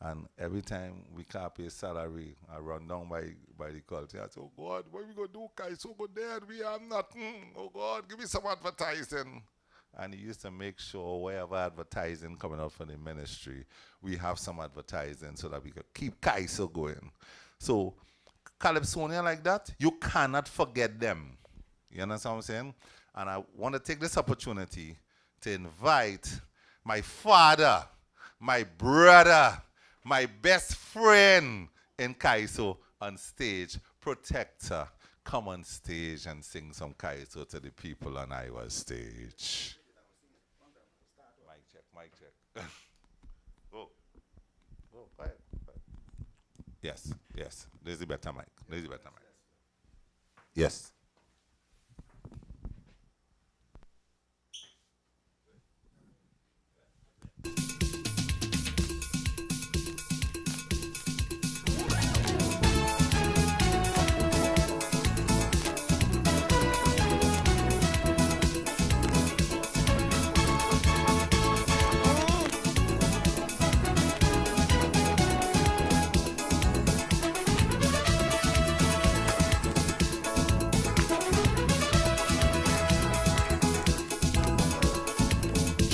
And every time we can't pay salary, I run down by the culture. I say, oh God, what we going to do? Calypso go there, we have nothing. Oh God, give me some advertising. And he used to make sure wherever advertising coming out from the ministry, we have some advertising so that we could keep Calypso going. So Calypsonia like that, you cannot forget them. You understand what I'm saying? And I want to take this opportunity to invite my father, my brother, my best friend in Calypso on stage, Protector. Come on stage and sing some Calypso to the people on Iowa stage. Mic check. Oh, quiet. Yes. There's the better mic. Yes.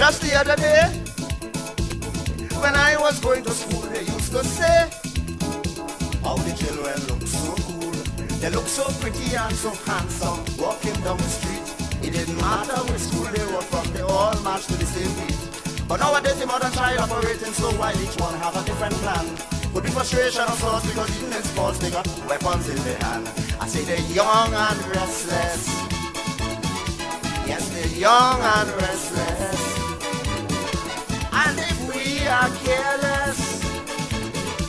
Just the other day, when I was going to school, they used to say, how the children look so cool. They look so pretty and so handsome, walking down the street. It didn't matter which school they were from, they all marched to the same beat. But nowadays the modern child operating so while each one have a different plan. Could be frustration or source because even in sports they got weapons in their hand. I say they're young and restless. Yes, they're young and restless. And if we are careless,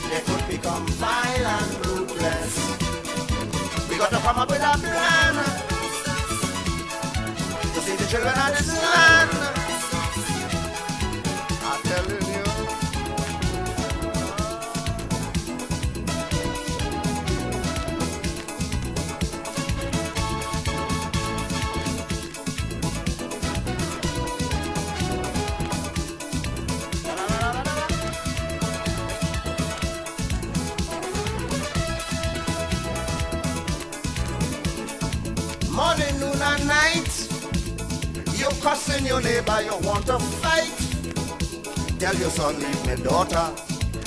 they could become vile and ruthless. We got to come up with a plan to save the children of this land. I'm telling you. Morning, noon and night, you cussing your neighbor, you want to fight. Tell your son, leave me daughter.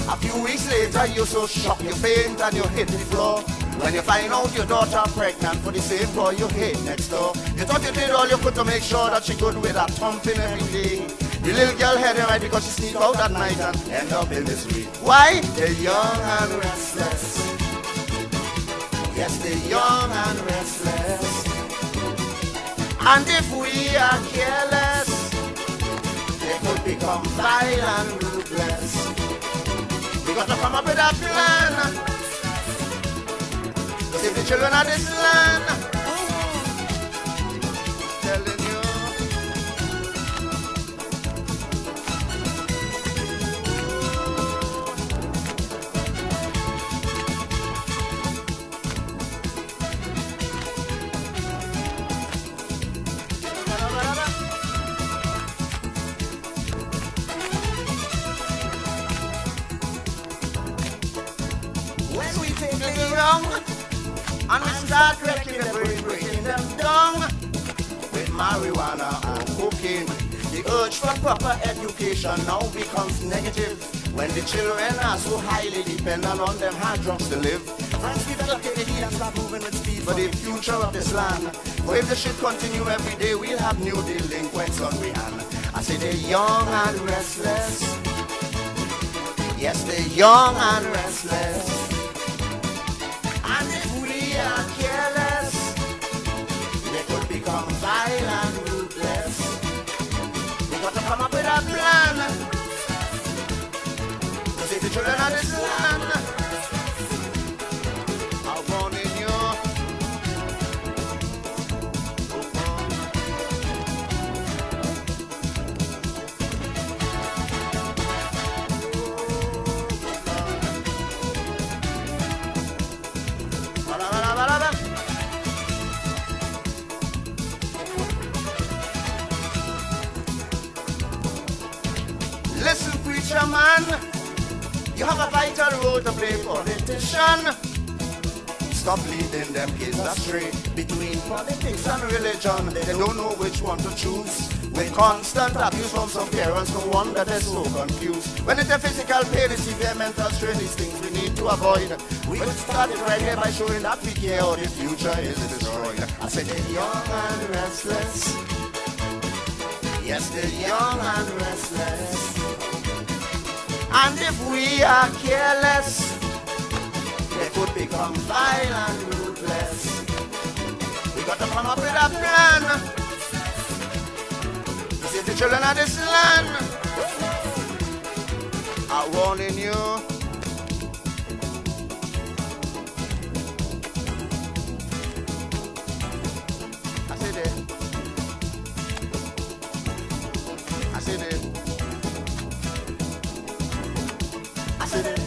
A few weeks later, you're so shocked, you faint and you hit the floor. When you find out your daughter pregnant for the same boy you hate next door. You thought you did all you could to make sure that she good with a thumping every day. The little girl had it right because she sneak out at night and end up in the street. Why? They're young and restless. Yes, they're young and restless. And if we are careless, they could become vile and ruthless. We got to come up with a plan to save the children of this land. Telling you. And we start wrecking the brain, breaking them down with marijuana or cocaine. The urge for proper education now becomes negative when the children are so highly dependent on them hard drugs to live. France develop the heat and start moving with speed for the future of this land. For if the shit continue every day, we'll have new delinquents on we hand. I say they're young and restless. Yes, they're young and restless. And if we are careless, they could become vile and ruthless. We got to come up with a plan to save the children of this land. I'm warning you. Listen, preacher man, you have a vital role to play, politician. Stop leading them kids astray between politics and religion. They don't know which one to choose. With constant abuse from some parents, no wonder they're so confused. When it's a physical pain, it's severe mental strain, these things we need to avoid. We could start it right here by showing that we care or the future is destroyed. I said they're young and restless. Yes, they're young and restless. And if we are careless, they could become vile and ruthless. We got to come up with a plan to save the children of this land. I'm warning you. I said it. I said it. I said it.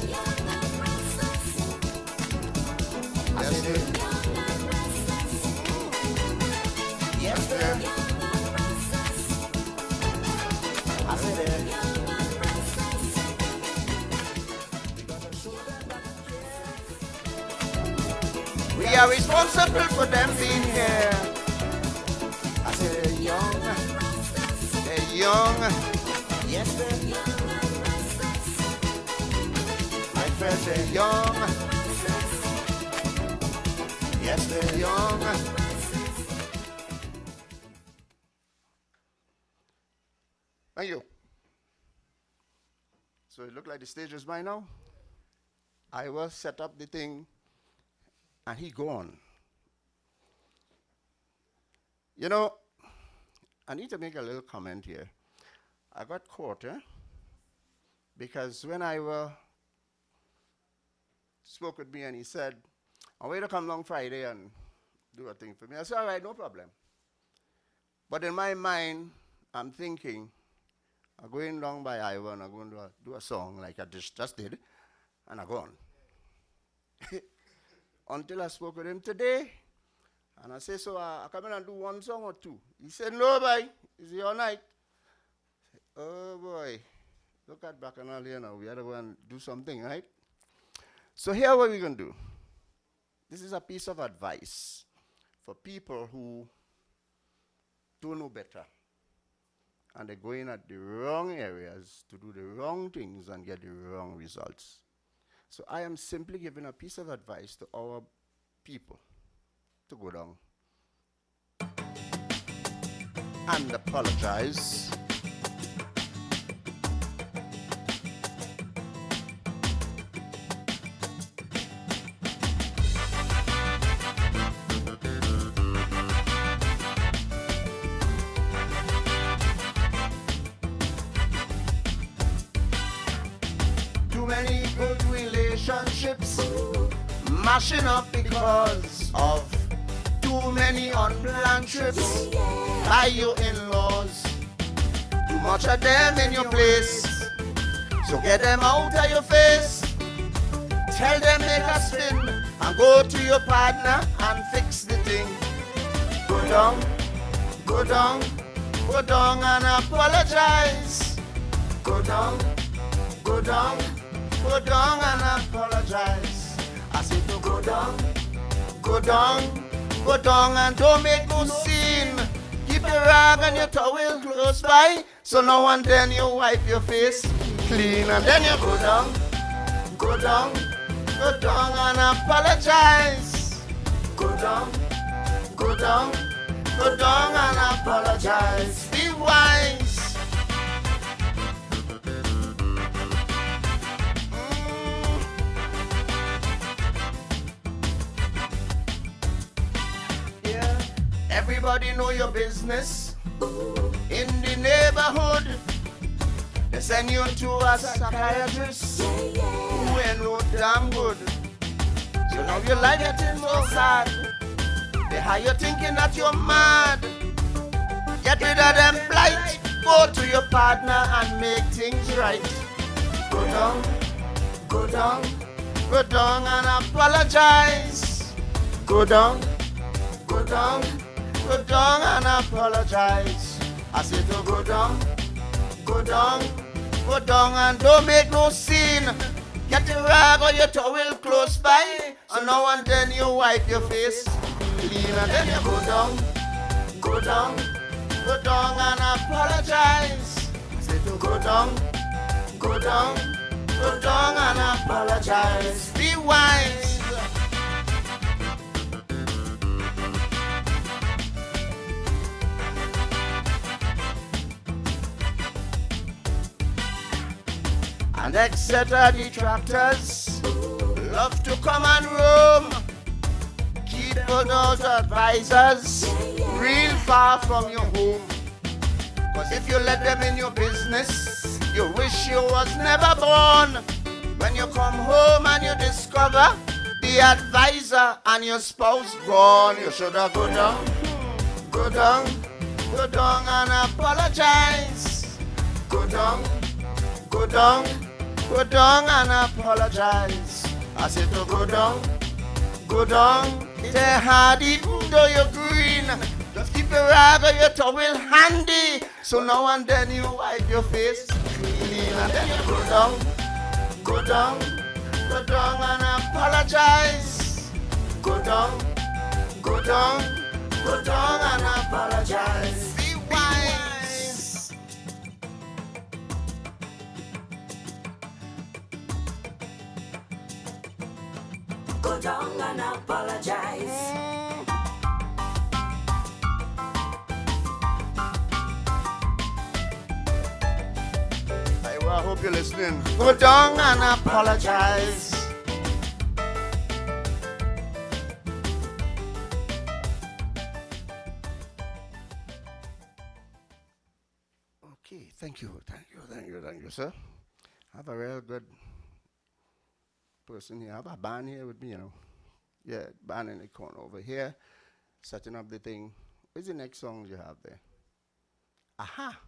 I said it. Yes, sir. I said it. We are responsible for them being here. I said they're young. They're young. Yes, they're my friends, they're young. Yes, they're young. Thank you. So it looked like the stage is mine now. I will set up the thing, and he gone. You know, I need to make a little comment here. I got caught, because when I spoke with me and he said, I want you to come along Friday and do a thing for me. I said, all right, no problem. But in my mind, I'm thinking, I'm going down by IWER and I'm going to do a song like I just did, and I'm gone. Until I spoke with him today, and I said, so I come in and do one song or two. He said, no, boy, it's your night. Oh, boy, look at Bacchanal here now. We had to go and do something, right? So here what we're going to do. This is a piece of advice for people who don't know better. And they're going at the wrong areas to do the wrong things and get the wrong results. So I am simply giving a piece of advice to our people to go down and apologize. Many good relationships mashing up because of too many unplanned trips by your in-laws. Too much of them in your place, so get them out of your face. Tell them make a spin and go to your partner and fix the thing. Go down, go down, go down and apologize. Go down, go down. Go down and apologize. I said to go down, go down, go down and don't make no scene. Keep your rag and your towel close by, so now and then you wipe your face clean and then you go down, go down, go down and apologize. Go down, go down, go down and apologize. Be wise. Everybody know your business in the neighborhood. They send you to a psychiatrist who ain't no damn good. So now your life getting so sad. They have you thinking that you're mad. Get rid of them blight. Go to your partner and make things right. Go down, go down, go down and apologize. Go down, go down. Go down and apologize. I said to go down, go down, go down and don't make no scene. Get your rag or your towel close by, and now and then you wipe your face clean and then you go down, go down, go down and apologize. I said to go down, go down, go down and apologize. Be wise. And etc. detractors love to come and roam. Keep those advisors real far from your home. Cause if you let them in your business, you wish you was never born. When you come home and you discover the advisor and your spouse gone, you should have go down, go down, go down and apologize. Go down, go down. Go down and apologize. I said to go down, go down. Say hard even though you're green. Just keep your rag or your towel handy, so now and then you wipe your face clean and then you go down, go down, go down and apologize. Go down, go down, go down and apologize. Be wise. Go down and apologize. I hope you're listening. Go down and apologize. Okay, thank you, sir. I have a real good person here. I have a band here with me, you know. Yeah, band in the corner over here, setting up the thing. What's the next song you have there? Aha!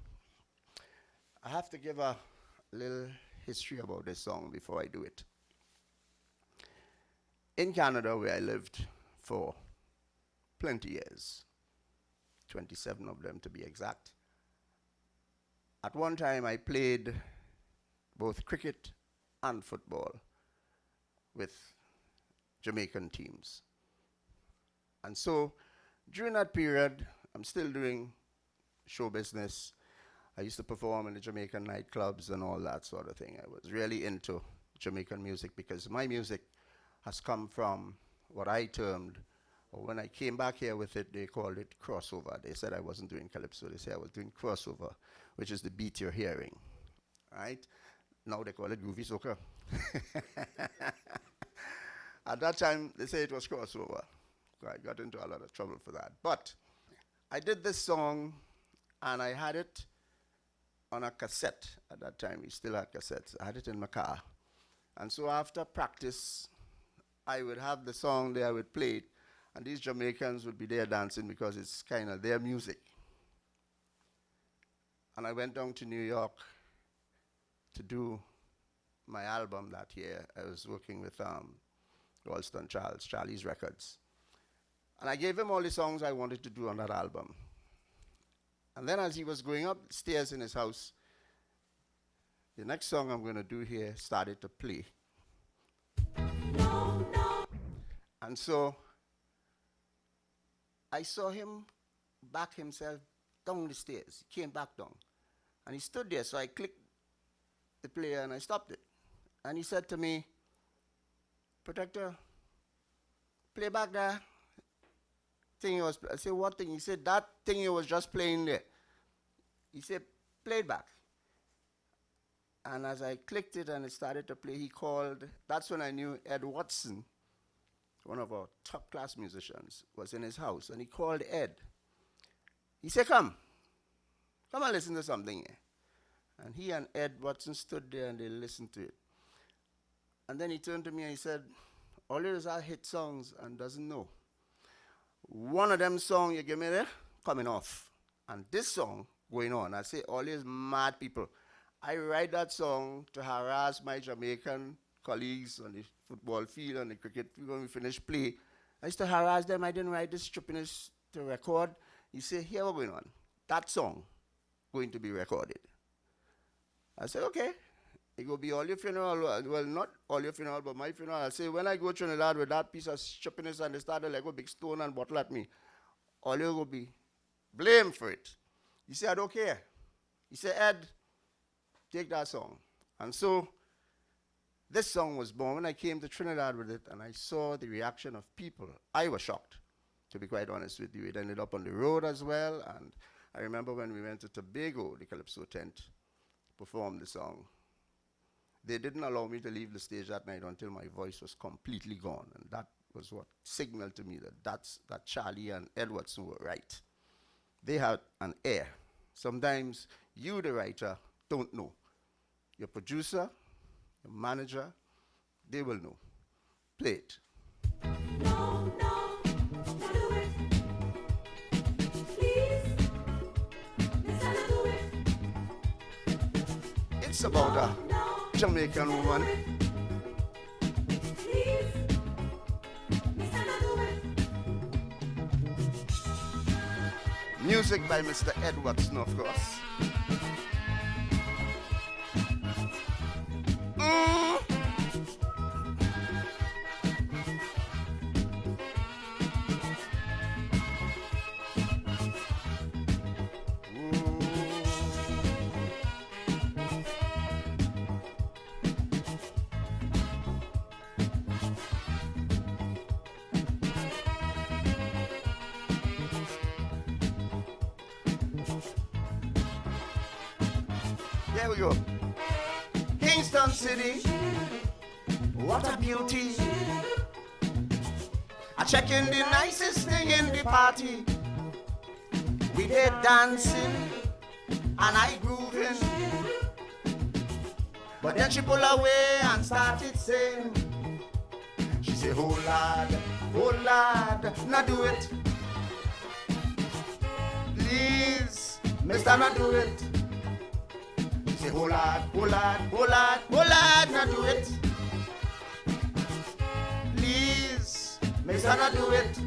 I have to give a little history about this song before I do it. In Canada, where I lived for plenty years, 27 of them to be exact, at one time I played both cricket and football with Jamaican teams. And so during that period, I'm still doing show business. I used to perform in the Jamaican nightclubs and all that sort of thing. I was really into Jamaican music because my music has come from what I termed, or when I came back here with it, they called it crossover. They said I wasn't doing calypso. They said I was doing crossover, which is the beat you're hearing, right? Now they call it groovy soca. At that time, they say it was crossover. So I got into a lot of trouble for that. But I did this song, and I had it on a cassette. At that time, we still had cassettes. I had it in my car. And so after practice, I would have the song there, I would play it, and these Jamaicans would be there dancing because it's kind of their music. And I went down to New York to do my album that year. I was working with Ralston Charlie's Records. And I gave him all the songs I wanted to do on that album. And then as he was going upstairs in his house, the next song I'm going to do here started to play. No, no. And so I saw him back himself down the stairs. He came back down. And he stood there, so I clicked the player and I stopped it. And he said to me, "Protector, play back that thing you was I said, "What thing?" He said, "That thing you was just playing there." He said, "Play it back." And as I clicked it and it started to play, he called. That's when I knew Ed Watson, one of our top class musicians, was in his house. And he called Ed. He said, come and listen to something here. And he and Ed Watson stood there and they listened to it. And then he turned to me and he said, "Always are hit songs and doesn't know. One of them songs you give me there, coming off. And this song going on." I say, always mad people. I write that song to harass my Jamaican colleagues on the football field, on the cricket field, when we finish play. I used to harass them. I didn't write this stupidness to record. He said, "Here what's going on. That song going to be recorded." I said, "Okay. It will be all your funeral." Well, not all your funeral, but my funeral. I say, when I go to Trinidad with that piece of stupidness and they start to like a big stone and bottle at me, all you will be blamed for it. He said, "I don't care." He said, "Ed, take that song." And so this song was born. When I came to Trinidad with it and I saw the reaction of people, I was shocked, to be quite honest with you. It ended up on the road as well. And I remember when we went to Tobago, the Calypso tent, performed the song. They didn't allow me to leave the stage that night until my voice was completely gone. And that was what signaled to me that Charlie and Edwardson were right. They had an air. Sometimes you, the writer, don't know. Your producer, your manager, they will know. Play it. No, no, don't do it. Please, listen to do it. It's about a Jamaican woman. Please, listen to do it. Music by Mr. Edwardson, of course. There we go. Kingston City, what a beauty. I check in the nicest thing in the party. We did dancing and I grooving. But then she pull away and started saying, she say, oh lad, now do it. Please, mister, now do it. She say, oh lad, now do it. Please, mister, now do it.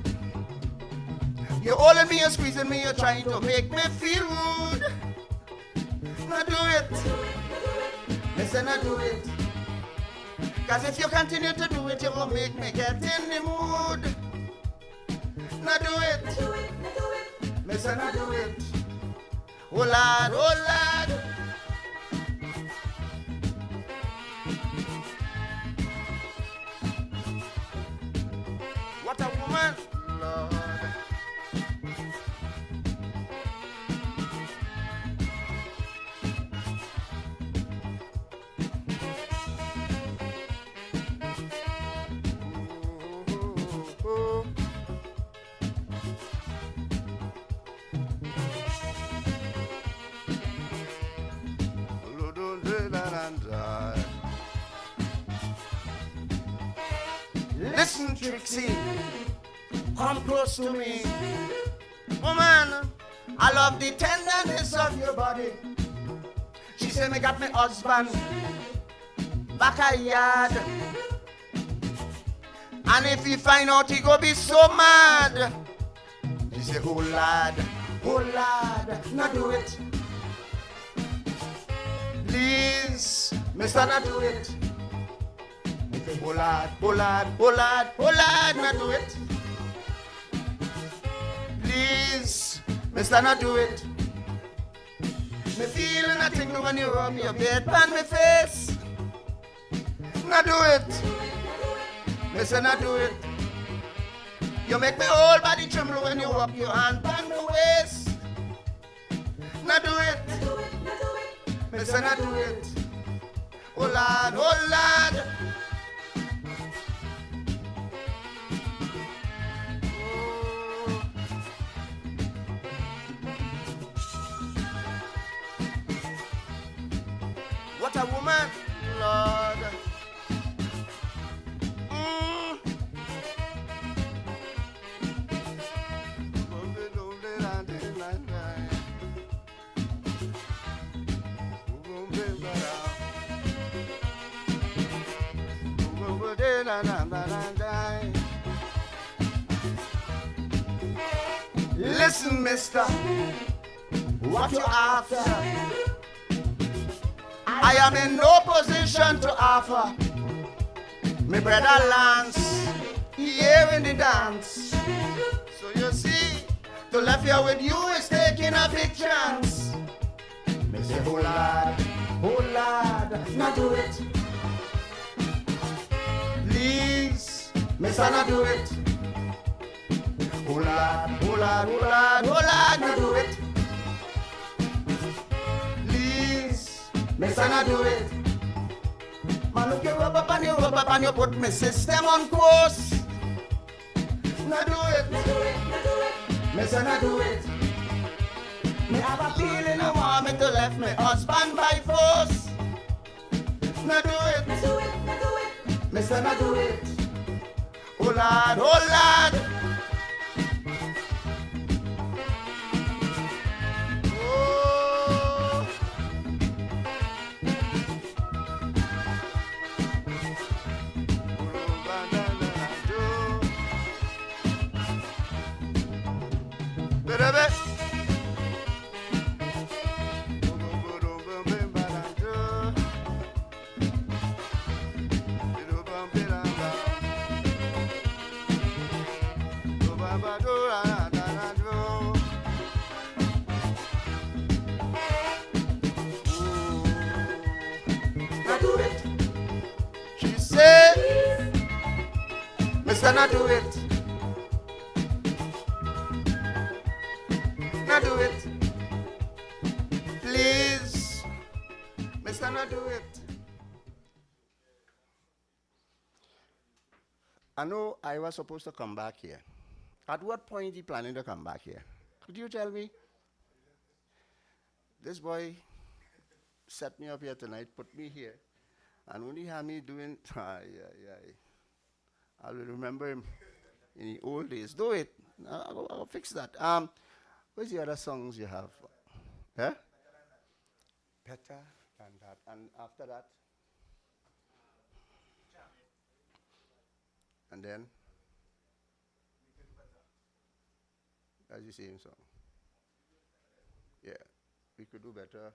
You're holding me, you're squeezing me, you're trying to make me feel rude. Now do it. Listen, now do it. Cause if you continue to do it, you will make me get in the mood. Now do it. Listen, now do it. Oh lad. What a woman, Lord. Listen, Trixie, come close to me. Woman, I love the tenderness of your body. She said, me got my husband back a yard. And if he find out, he go be so mad. She said, oh lad, now do it. Please, mister, now do it. Oh lad, now do it. Please, mister, now do it. Me feeling a tingle when you rub your bed on my face. Now do it. Mister, now do it. You make my whole body tremble when you rub your hand on my waist. Now do it. Mister, now do it. Oh lad. What a woman, Lord. Listen, mister, what you after? I am in no position to offer. My brother Lance, here in the dance. So you see, to left here with you is taking a big chance. Me say, oh lad, now do it. Please, mister, now do it. Oh lad, now do it. Mister, now do it. Man, look you rub up and you put my system on course. Now do it. Mister, now do it. Me have a feeling you want me to left my husband by force. Now do it. Mister, now do it. Oh lad. Now do it. Now do it. Please, I know I was supposed to come back here. At what point he planning to come back here? Could you tell me? This boy set me up here tonight, put me here, and when he had me doing, I will remember him in the old days. Do it. I'll fix that. What's the other songs you have? Huh? Better than that. And after that? And then? That's the same song. Yeah, we could do better,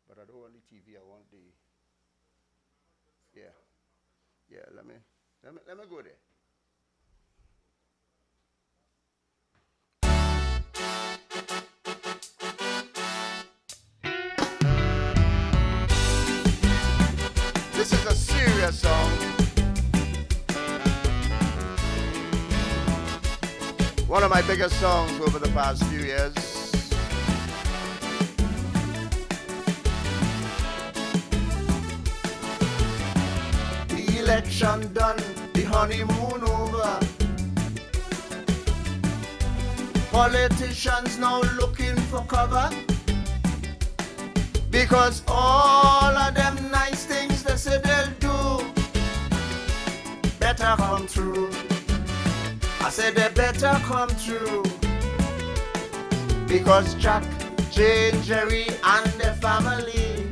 but I don't want the TV, I want the, let me go there. This is a serious song. One of my biggest songs over the past few years. The election done, the honeymoon over. Politicians now looking for cover, because all of them nice things they say they'll do better come true. I said they better come true, because Jack, Jane, Jerry and their family,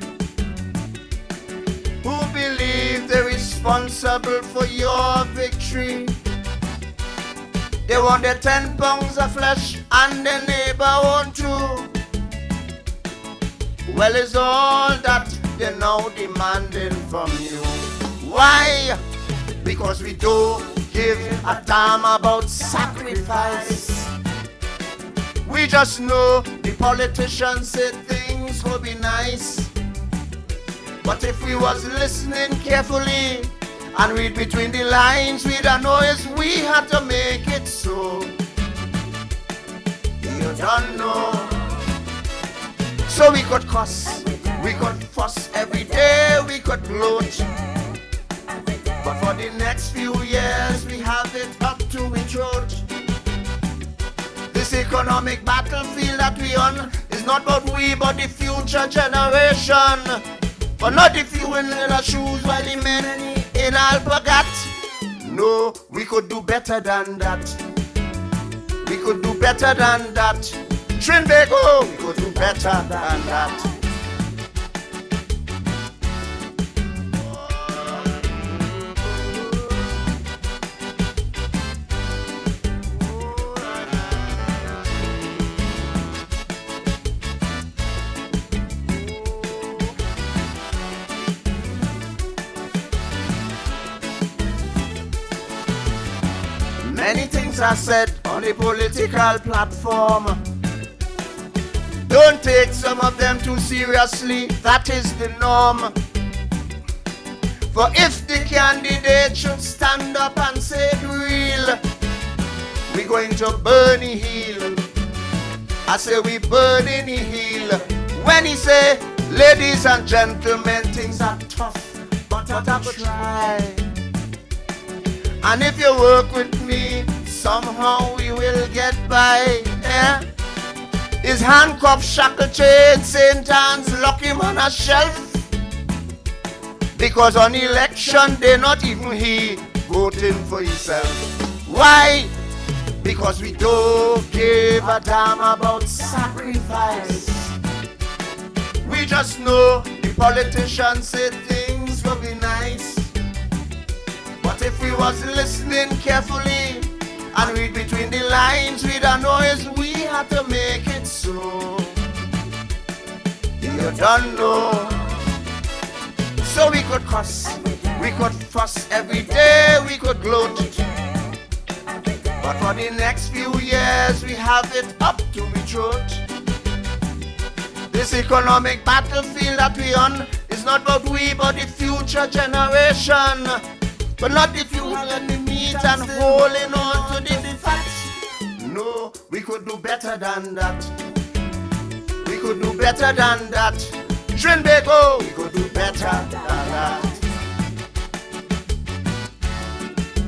who believe they're responsible for your victory, they want their 10 pounds of flesh and their neighbor want too. Well, it's all that they're now demanding from you. Why? Because we don't give a damn about sacrifice. We just know the politicians say things will be nice. But if we was listening carefully and read between the lines, we'd know is we had to make it so. You don't know. So we could cuss, we could fuss every day, we could gloat. But for the next few years, we have it up to our throat. This economic battlefield that we on is not about we, but the future generation. But not if you in the shoes while the men in alpagat. No, we could do better than that. We could do better than that. Trinbago, we could do better than that. Many things are said on the political platform. Don't take some of them too seriously, that is the norm. For if the candidate should stand up and say it real, we're going to burn the heel. I say we burn in the heel. When he say, ladies and gentlemen, things are tough, but I try. And if you work with me, somehow we will get by. Yeah? His handcuff, shackle chain, St. Anne's, lock him on a shelf. Because on election day, not even he voting for himself. Why? Because we don't give a damn about sacrifice. We just know the politicians say things will be nice. But if we was listening carefully and read between the lines, we'd know is we had to make it so. You don't know. So we could cuss, we could fuss every day, we could gloat. But for the next few years, we have it up to our throat. This economic battlefield that we on is not about we, but the future generation. But not if you and the meat and holding on to the fat. No, we could do better than that. We could do better than that. Trinbago, we could do better than that.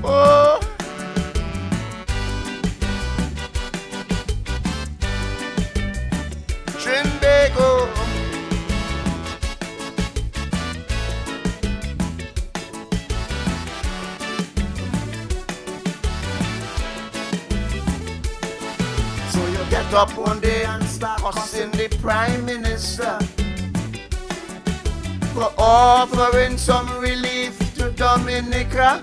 Oh. get up one day and start cussing the Prime Minister for offering some relief to Dominica.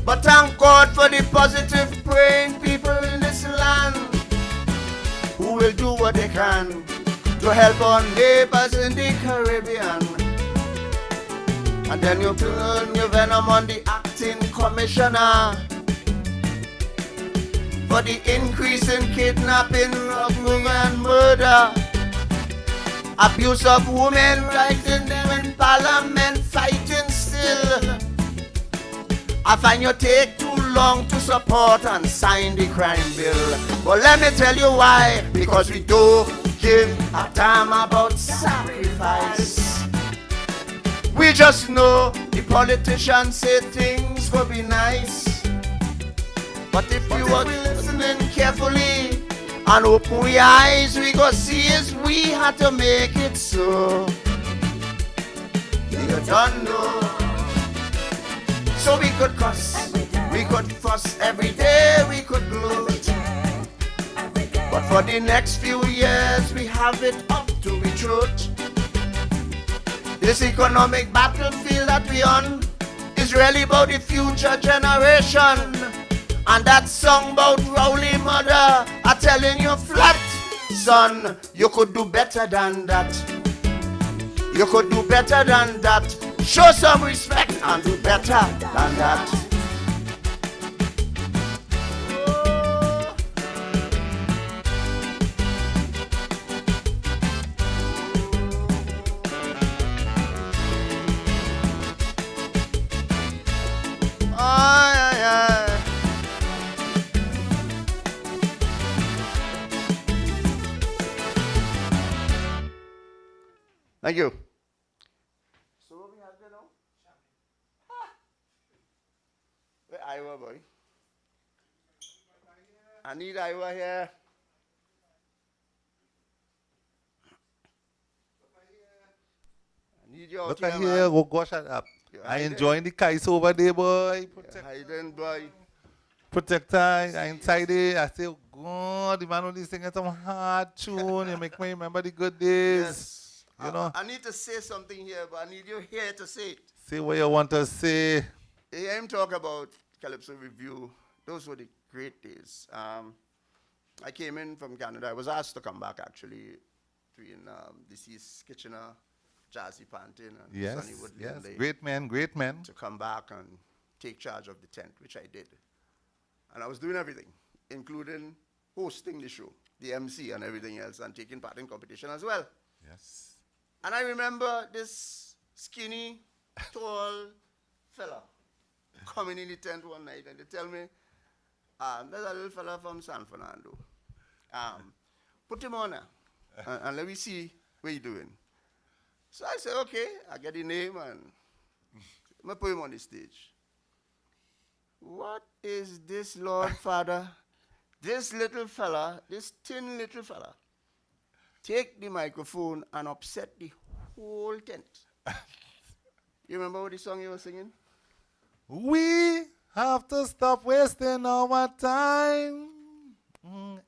But thank God for the positive praying people in this land who will do what they can to help our neighbors in the Caribbean. And then you turn your venom on the acting commissioner for the increase in kidnapping, robbery and murder, abuse of women, writing them in parliament, fighting still. I find you take too long to support and sign the crime bill. But let me tell you why. Because we don't give a damn about sacrifice. We just know the politicians say things will be nice. But if you were listening carefully and open your eyes, we go see is we had to make it so. You don't know. So we could cuss, we could fuss every day, we could gloat. But for the next few years, we have it up to the throat. This economic battlefield that we on is really about the future generation. And that song about Rowley Mother, I'm telling you flat, son, you could do better than that. You could do better than that. Show some respect and do better than that. Thank you. So what we have there now? Where IWER boy? I need IWER here. I need you out Look here, at here, go go shut up. I enjoying the kites over there, boy. Hiding, boy. Protect I inside it. I say, oh God, the man only singing some hard tune. You make me remember the good days. Yes. You know? I need to say something here, but I need you here to say it. Say what you want to say. I'm talking about Calypso Review. Those were the great days. I came in from Canada. I was asked to come back, actually, between deceased Kitchener, Jazzy Pantin, and Yes, Sonny Woodley. yes. Great man, great man. To come back and take charge of the tent, which I did. And I was doing everything, including hosting the show, the MC and everything else, and taking part in competition as well. Yes. And I remember this skinny, tall fella coming in the tent one night, and they tell me, there's a little fella from San Fernando. Put him on and let me see what he's doing. So I said, okay, I get the name and I put him on the stage. What is this, Lord Father? This little fella, this thin little fella, take the microphone and upset the whole tent. You remember what the song you were singing? We have to stop wasting our time,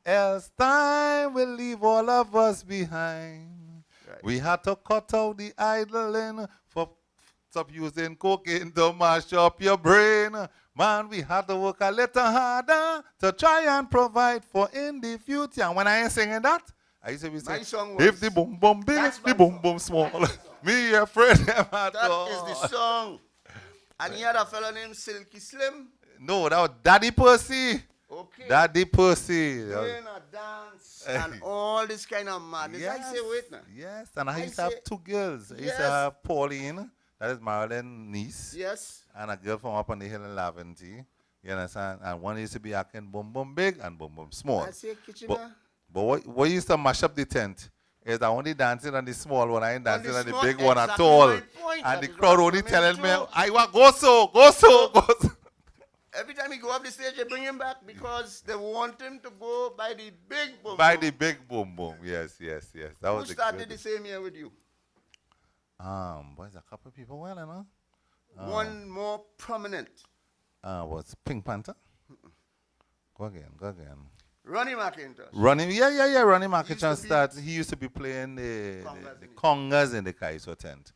else time will leave all of us behind. Right. We had to cut out the idling, for stop using cocaine to mash up your brain. Man, we had to work a little harder to try and provide for in the future. And when I ain't singing that, I used to be saying, if the boom boom big, the boom boom small. Me afraid them at all. That is the song. And he had a fellow named Silky Slim. No, that was Daddy Percy. Okay. Daddy Percy. Doing a dance and all this kind of madness. Yes. I say, wait now. Yes, and I used to have two girls. I used to have Pauline, that is Marilyn's niece. Yes. And a girl from up on the hill in Laventry. You understand? And one used to be acting boom boom big and boom boom small. I say, Kitchener. But what used to mash up the tent is I only dancing on the small one, I ain't dancing on the small, big one at exactly all. my point. And That the is crowd what only I'm telling me, into. I want go so, go so, go so. Every time he go up the stage, they bring him back because they want him to go by the big boom. By the big boom boom, yes, yes, yes. That Who was started the same year with you? Boys, a couple of people well, you know. One more prominent. Was Pink Panther? Go again, go again. Ronnie McIntosh. Ronnie McIntosh started. He used to be playing the congas in the Calypso tent.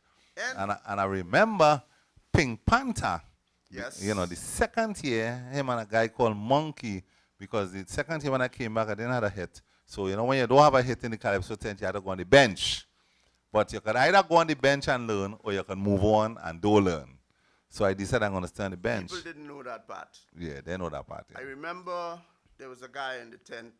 And I remember Pink Panther. Yes. You know, the second year, him and a guy called Monkey, because the second year when I came back, I didn't have a hit. So, you know, when you don't have a hit in the Calypso tent, you have to go on the bench. But you can either go on the bench and learn, or you can move on and don't learn. So I decided I'm going to stay on the bench. People didn't know that part. Yeah, they know that part. Yeah. I remember there was a guy in the tent.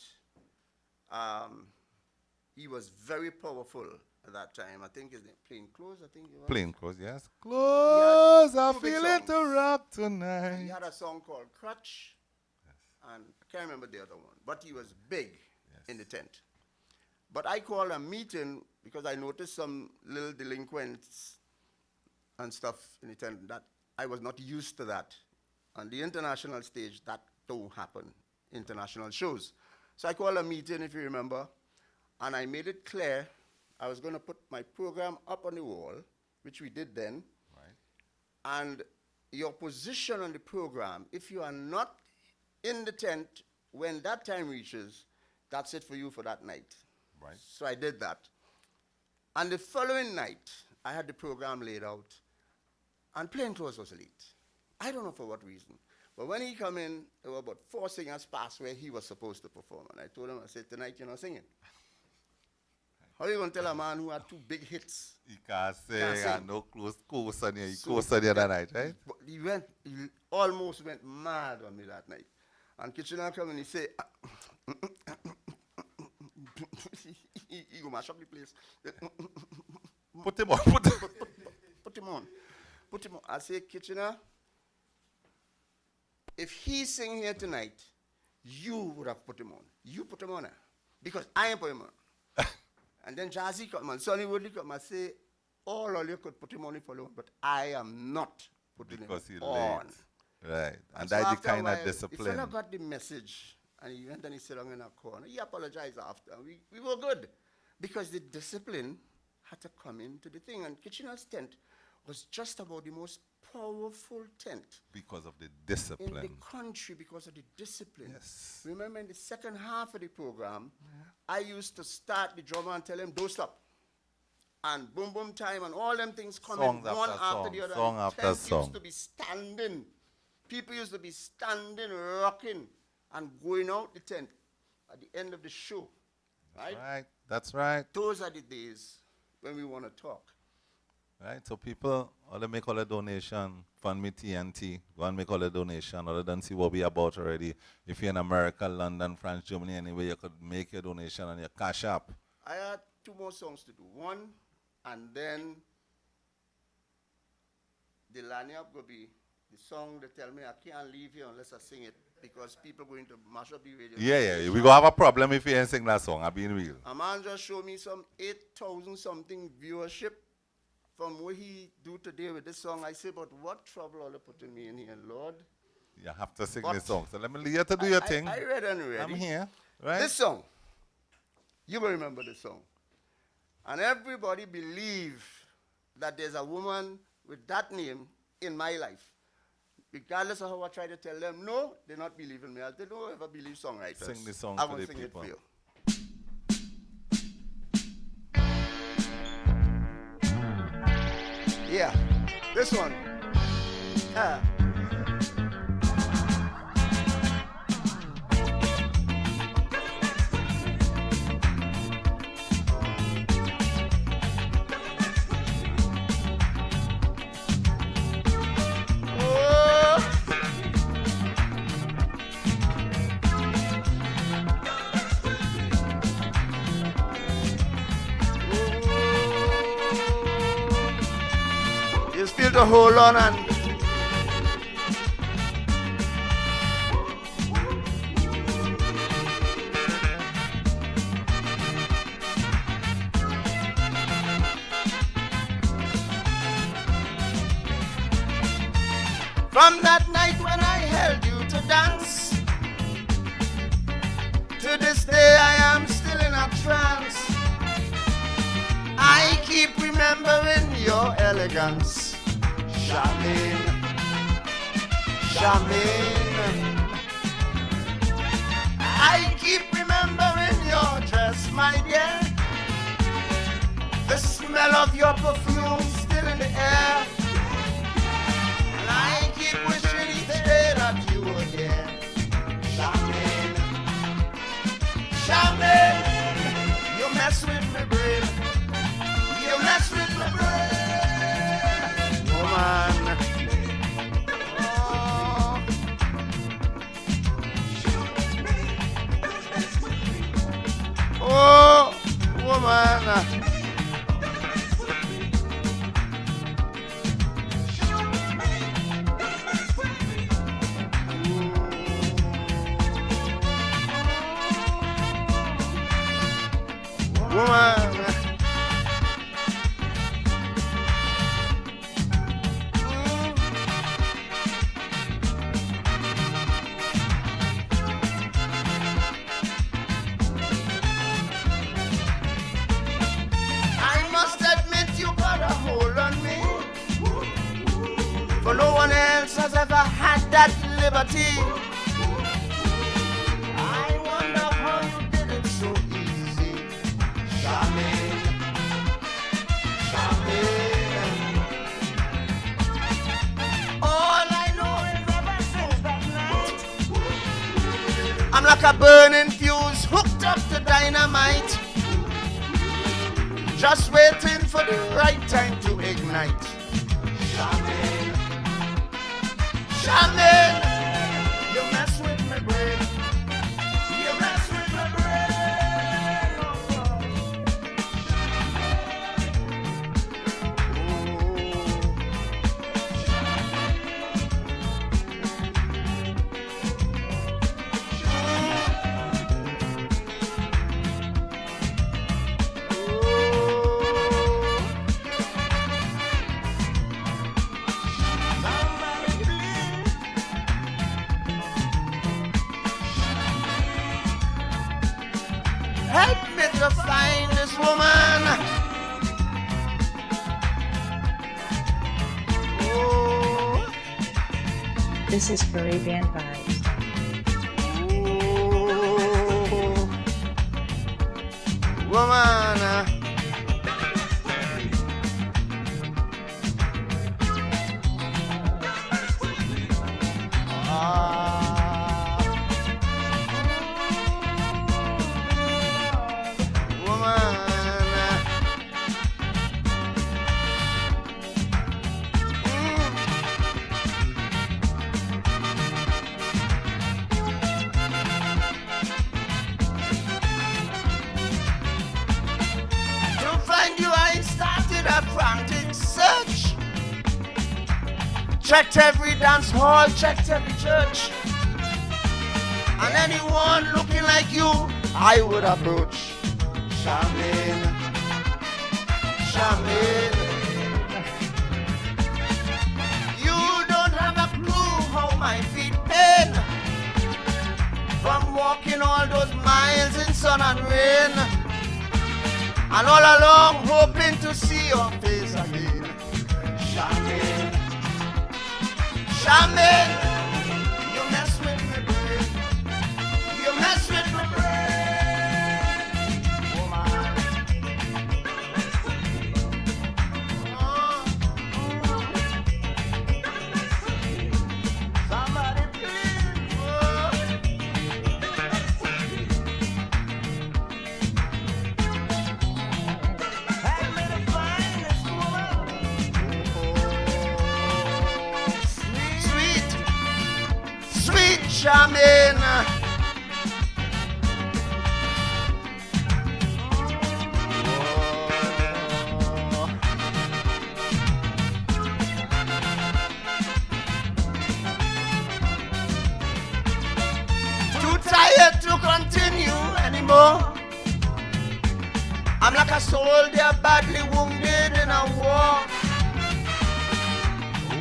He was very powerful at that time. I think his name, Plain Clothes, I think he was. Plain Clothes, yes. Clothes, I feel it to rock tonight. He had a song called Crutch, and I can't remember the other one. But he was big in the tent. But I called a meeting because I noticed some little delinquents and stuff in the tent that I was not used to that. On the international stage, that don't happen, international shows. So I called a meeting, if you remember, and I made it clear I was going to put my program up on the wall, which we did then. Right. And your position on the program, if you are not in the tent when that time reaches, that's it for you for that night. Right. So I did that. And the following night, I had the program laid out, and Plain Clothes was late. I don't know for what reason. But when he come in, there were about 4 singers past where he was supposed to perform. And I told him, I said, tonight you're not singing. How are you going to tell a man who had 2 big hits? He can't sing, and no close course on you. He course on you that night, right? But he almost went mad on me that night. And Kitchener come and he say, he go mash up the place. Put him on, put him on. Put him on. I say, Kitchener, if he sing here tonight, you would have put him on. You put him on there. Because I ain't put him on. And then Jazzy come and Sonny Woodley come and say, all of you could put him on if alone, but I am not putting him on. Right. And so that's the kind of discipline. The fella got the message, and he went and he sat down in a corner. He apologized after. We were good. Because the discipline had to come into the thing. And Kitchener's tent was just about the most powerful tent. Because of the discipline. In the country, because of the discipline. Yes. Remember, in the second half of the program, I used to start the drummer and tell him, don't stop. And boom, boom time, and all them things coming one after the other. Song after song. Used to be standing. People used to be standing, rocking, and going out the tent at the end of the show. Right? Right. That's right. Those are the days when we want to talk. Right, so people, all they make all the donation, fund me TNT, go and make all the donation, other than see what we about already. If you're in America, London, France, Germany, anywhere, you could make your donation on your Cash App. I had 2 more songs to do. One, and then the line-up will be the song they tell me I can't leave here unless I sing it because people going to mash up the radio. Yeah, we gonna have a problem if you ain't sing that song, I'm being real. A man just showed me some 8,000 something viewership from what he do today with this song. I say, but what trouble are they putting me in here, Lord? You have to sing this song. So let me leave you to do your thing. I read and ready. I'm here, right? This song, you will remember this song. And everybody believe that there's a woman with that name in my life. Regardless of how I try to tell them, no, they're not believing me. They don't ever believe songwriters. Sing the song I for will the sing people. it for you. Yeah, this one. Feel to hold on and from that night when I held you to dance, to this day I am still in a trance. I keep remembering your elegance. Charmaine, I keep remembering your dress, my dear. The smell of your perfume still in the air. And I keep wishing each day that you were here. Charmaine, Charmaine, you mess with my brain. You mess with my brain, woman. Oh, woman. Woman. I must admit you got a hold on me, for no one else has ever had that liberty. I wonder how you did it so easy. Charmaine, Charmaine. All I know is ever since that night, I'm like a burning fuse hooked up to dynamite, just waiting for the right time to ignite. Charmaine, Charmaine, you mess with my brain. You mess with my brain. Help me to find this woman. Oh, This is Caribbean Vibes. oh, woman. To find you, I started a frantic search. Checked every dance hall, checked every church. And anyone looking like you, I would approach. Charmaine, Charmaine. You don't have a clue how my feet pain from walking all those miles in sun and rain, and all along hoping to see your face again. Charmaine, Charmaine, you mess with my brain. You mess with my brain, woman. Oh, somebody please, oh. Help me to find this woman. Sweet, sweet Charmaine. Too tired to continue anymore. I'm like a soldier badly wounded in a war,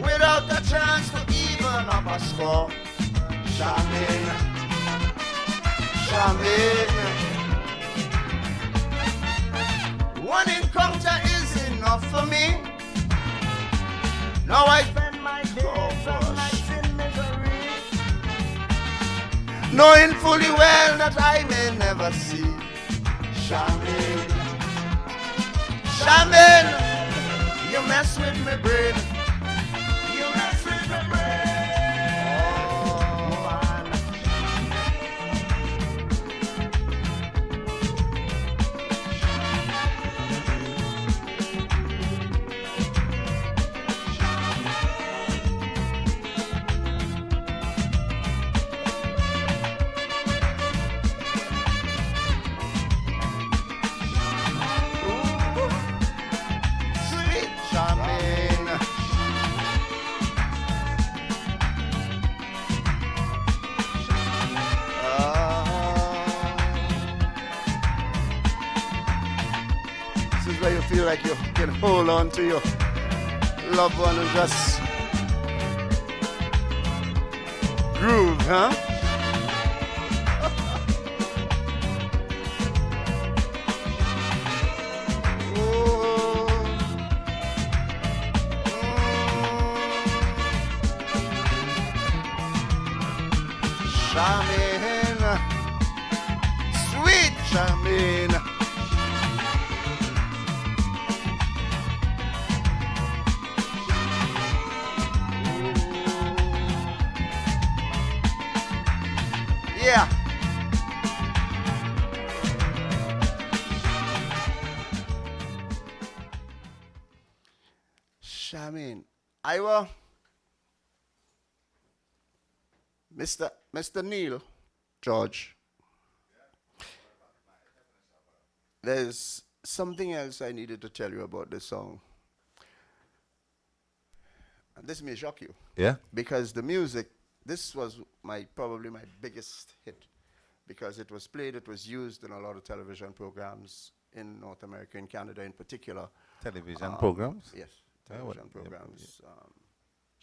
without the chance to even up a score. Charmaine, Charmaine. One encounter is enough for me. Now I spend my days and nights in misery. knowing fully well that I may never see. Charmaine, Charmaine, you mess with my brain. You mess with my brain. Oh, man. Sweet Charmaine. This is where you feel like you can hold on to your loved one and just groove, huh? Charmaine, sweet Charmaine. Yeah. Charmaine, IWER. Mr. Neil, George, there's something else I needed to tell you about this song. And this may shock you. Yeah? Because the music, this was probably my biggest hit, because it was played, it was used in a lot of television programs in North America, in Canada in particular. Television programs? Yes, television programs.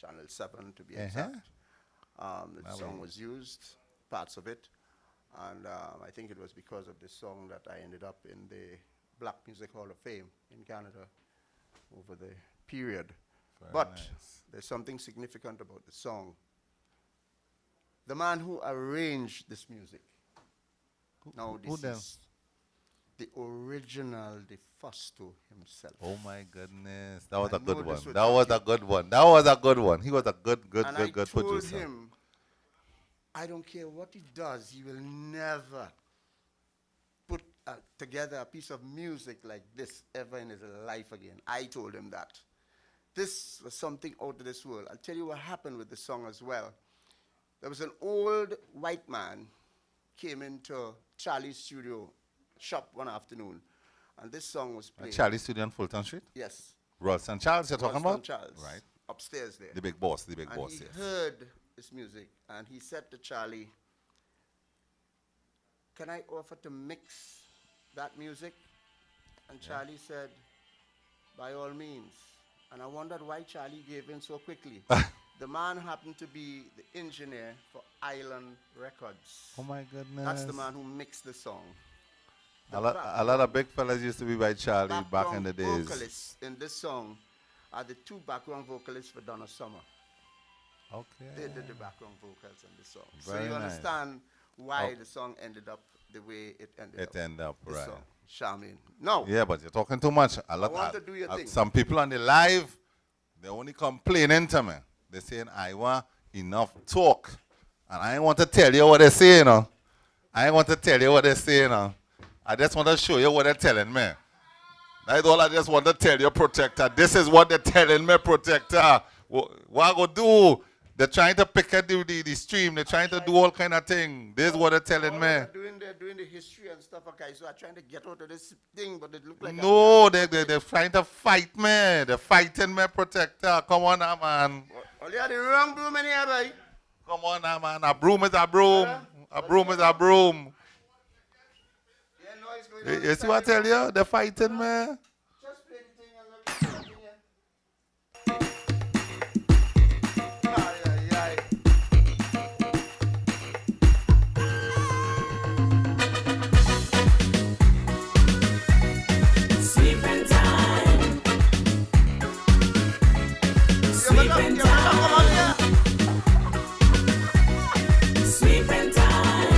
Channel 7 to be Uh-huh. exact. The song was used, parts of it, and I think it was because of this song that I ended up in the Black Music Hall of Fame in Canada over the period. But there's something significant about the song. The man who arranged this music, now this is the original DeFosto himself. Oh my goodness, that was a good one. That was a good one. That was a good one. He was a good producer. I told him, I don't care what he does, he will never put together a piece of music like this ever in his life again. I told him that. This was something out of this world. I'll tell you what happened with the song as well. There was an old white man came into Charlie's studio shop one afternoon, and this song was played. Charlie's studio on Fulton Street? Yes. Ralston Charles you're talking about? Charles. Right. Upstairs there. The big boss, And yes. he heard this music, and he said to Charlie, can I offer to mix that music? And Charlie said, by all means. And I wondered why Charlie gave in so quickly. The man happened to be the engineer for Island Records. Oh my goodness. That's the man who mixed the song. A lot of big fellas used to be by Charlie back in the days. Vocalists in this song are the two background vocalists for Donna Summer. Okay. They did the background vocals in this song. Very so you nice. understand why the song ended up the way it ended up. It ended up, This right. song, Charmaine. No. Yeah, but you're talking too much. I want to do your thing. Some people on the live, they're only complaining to me. They're saying, IWER, enough talk. And I ain't want to tell you what they're saying. I ain't want to tell you what they're saying. I just want to show you what they're telling me. That's all I just want to tell you, Protector. This is what they're telling me, Protector. What I go do? They're trying to pick at the stream. They're trying to do all kind of thing. This is what they're telling me. They're doing the history and stuff, okay, so I'm trying to get out of this thing, but it looked like... No, they're trying to fight me. They're fighting me, Protector. Come on now, man. Well, you had the wrong broom in here, boy. Come on now, man. A broom is a broom. A broom is a broom. You see what I tell you? They're fighting me. Just play the thing and look at the Sleeping time. Sleeping time. Sleeping time.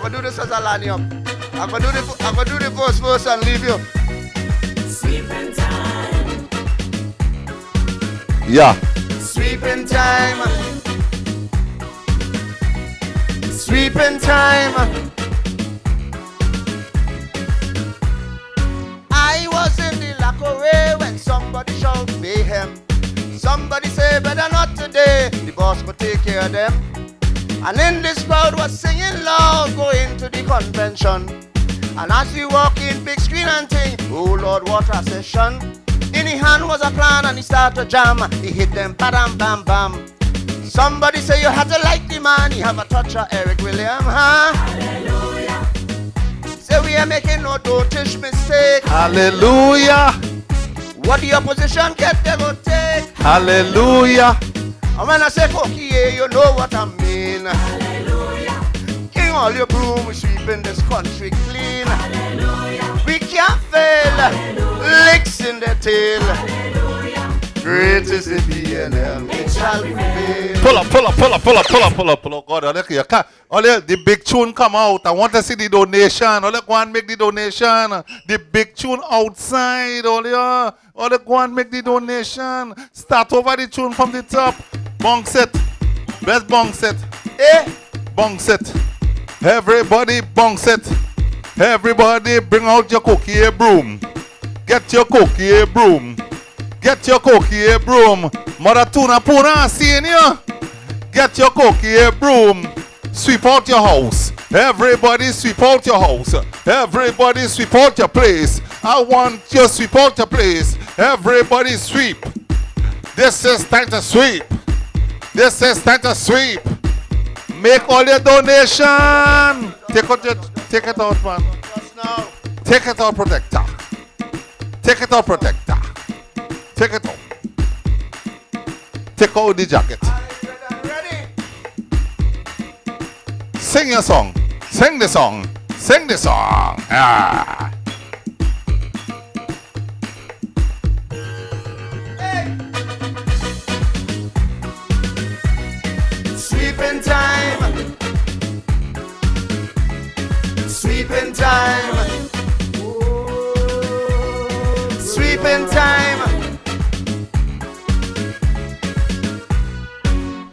gonna do this as a line up. I'm gonna do the first verse and leave you. Sweeping time. Yeah. Sweeping time. Sweeping time. I was in the locker when somebody shouted mayhem. Somebody say better not today, the boss will take care of them. And in this crowd was singing loud, going to the convention. And as we walk in, big screen and thing, oh Lord, what a session. In his hand was a plan and he started to jam. He hit them, bam, bam, bam. Somebody say you had to like the man, he have a touch of Eric William, huh? Hallelujah. Say we are making no dotish mistake. Hallelujah. What the opposition get, they go take. Hallelujah. And when I say cookie, you know what I mean. Hallelujah. King all your broom, we sweeping this country clean. Hallelujah. We can't fail. Hallelujah. Licks in the tail. Hallelujah. Great is the BNL, it shall prevail. Pull up. God, only the big tune come out. I want to see the donation. Only go and make the donation. The big tune outside. Only go and make the donation. Start over the tune from the top. Bong set. Best bong set. Eh? Bong set. Everybody bong set. Everybody bring out your cookie broom. Get your cookie broom. Get your cookie broom. Mother Tuna Puna seeing you. Get your cookie broom. Sweep out your house. Everybody sweep out your house. Everybody sweep out your place. I want you to sweep out your place. Everybody sweep. This is time to sweep. This is time to sweep. Make all your donation. Take it out, man. Just now. Take it out, protector. Take it out, protector. Take it out. Take out the jacket. Ready? Sing your song. Sing the song. Sing the song. Ah. Hey. Sweeping time. Sweeping time. Sweeping time.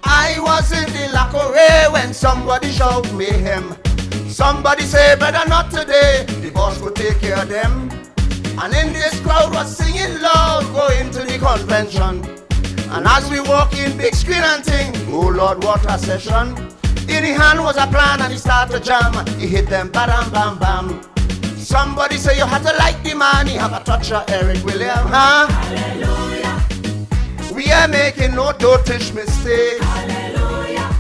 I was in the locker when somebody shout mayhem. Somebody say better not today, the boss will take care of them. And in this crowd was singing loud, going to the convention. And as we walk in, big screen and thing, oh Lord, what a session. In his hand was a plan and he started to jam. He hit them, bam, bam, bam. Somebody say you had to like the man, he have a touch of Eric William, huh? Hallelujah. We are making no dotish mistake. Hallelujah.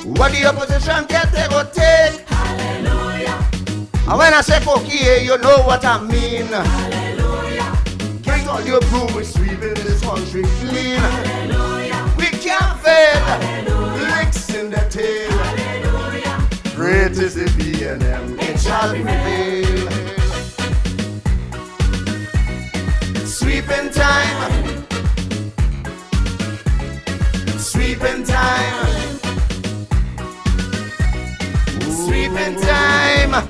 What the opposition get, they go take. Hallelujah. And when I say cookie, you know what I mean. Hallelujah. Bring all your broom, we sweeping this country clean. Hallelujah. We can't fail. Hallelujah. Licks in the tail. Hallelujah. Great is the B&M, it shall prevail. Sweeping time. Sweeping time. Sweeping time.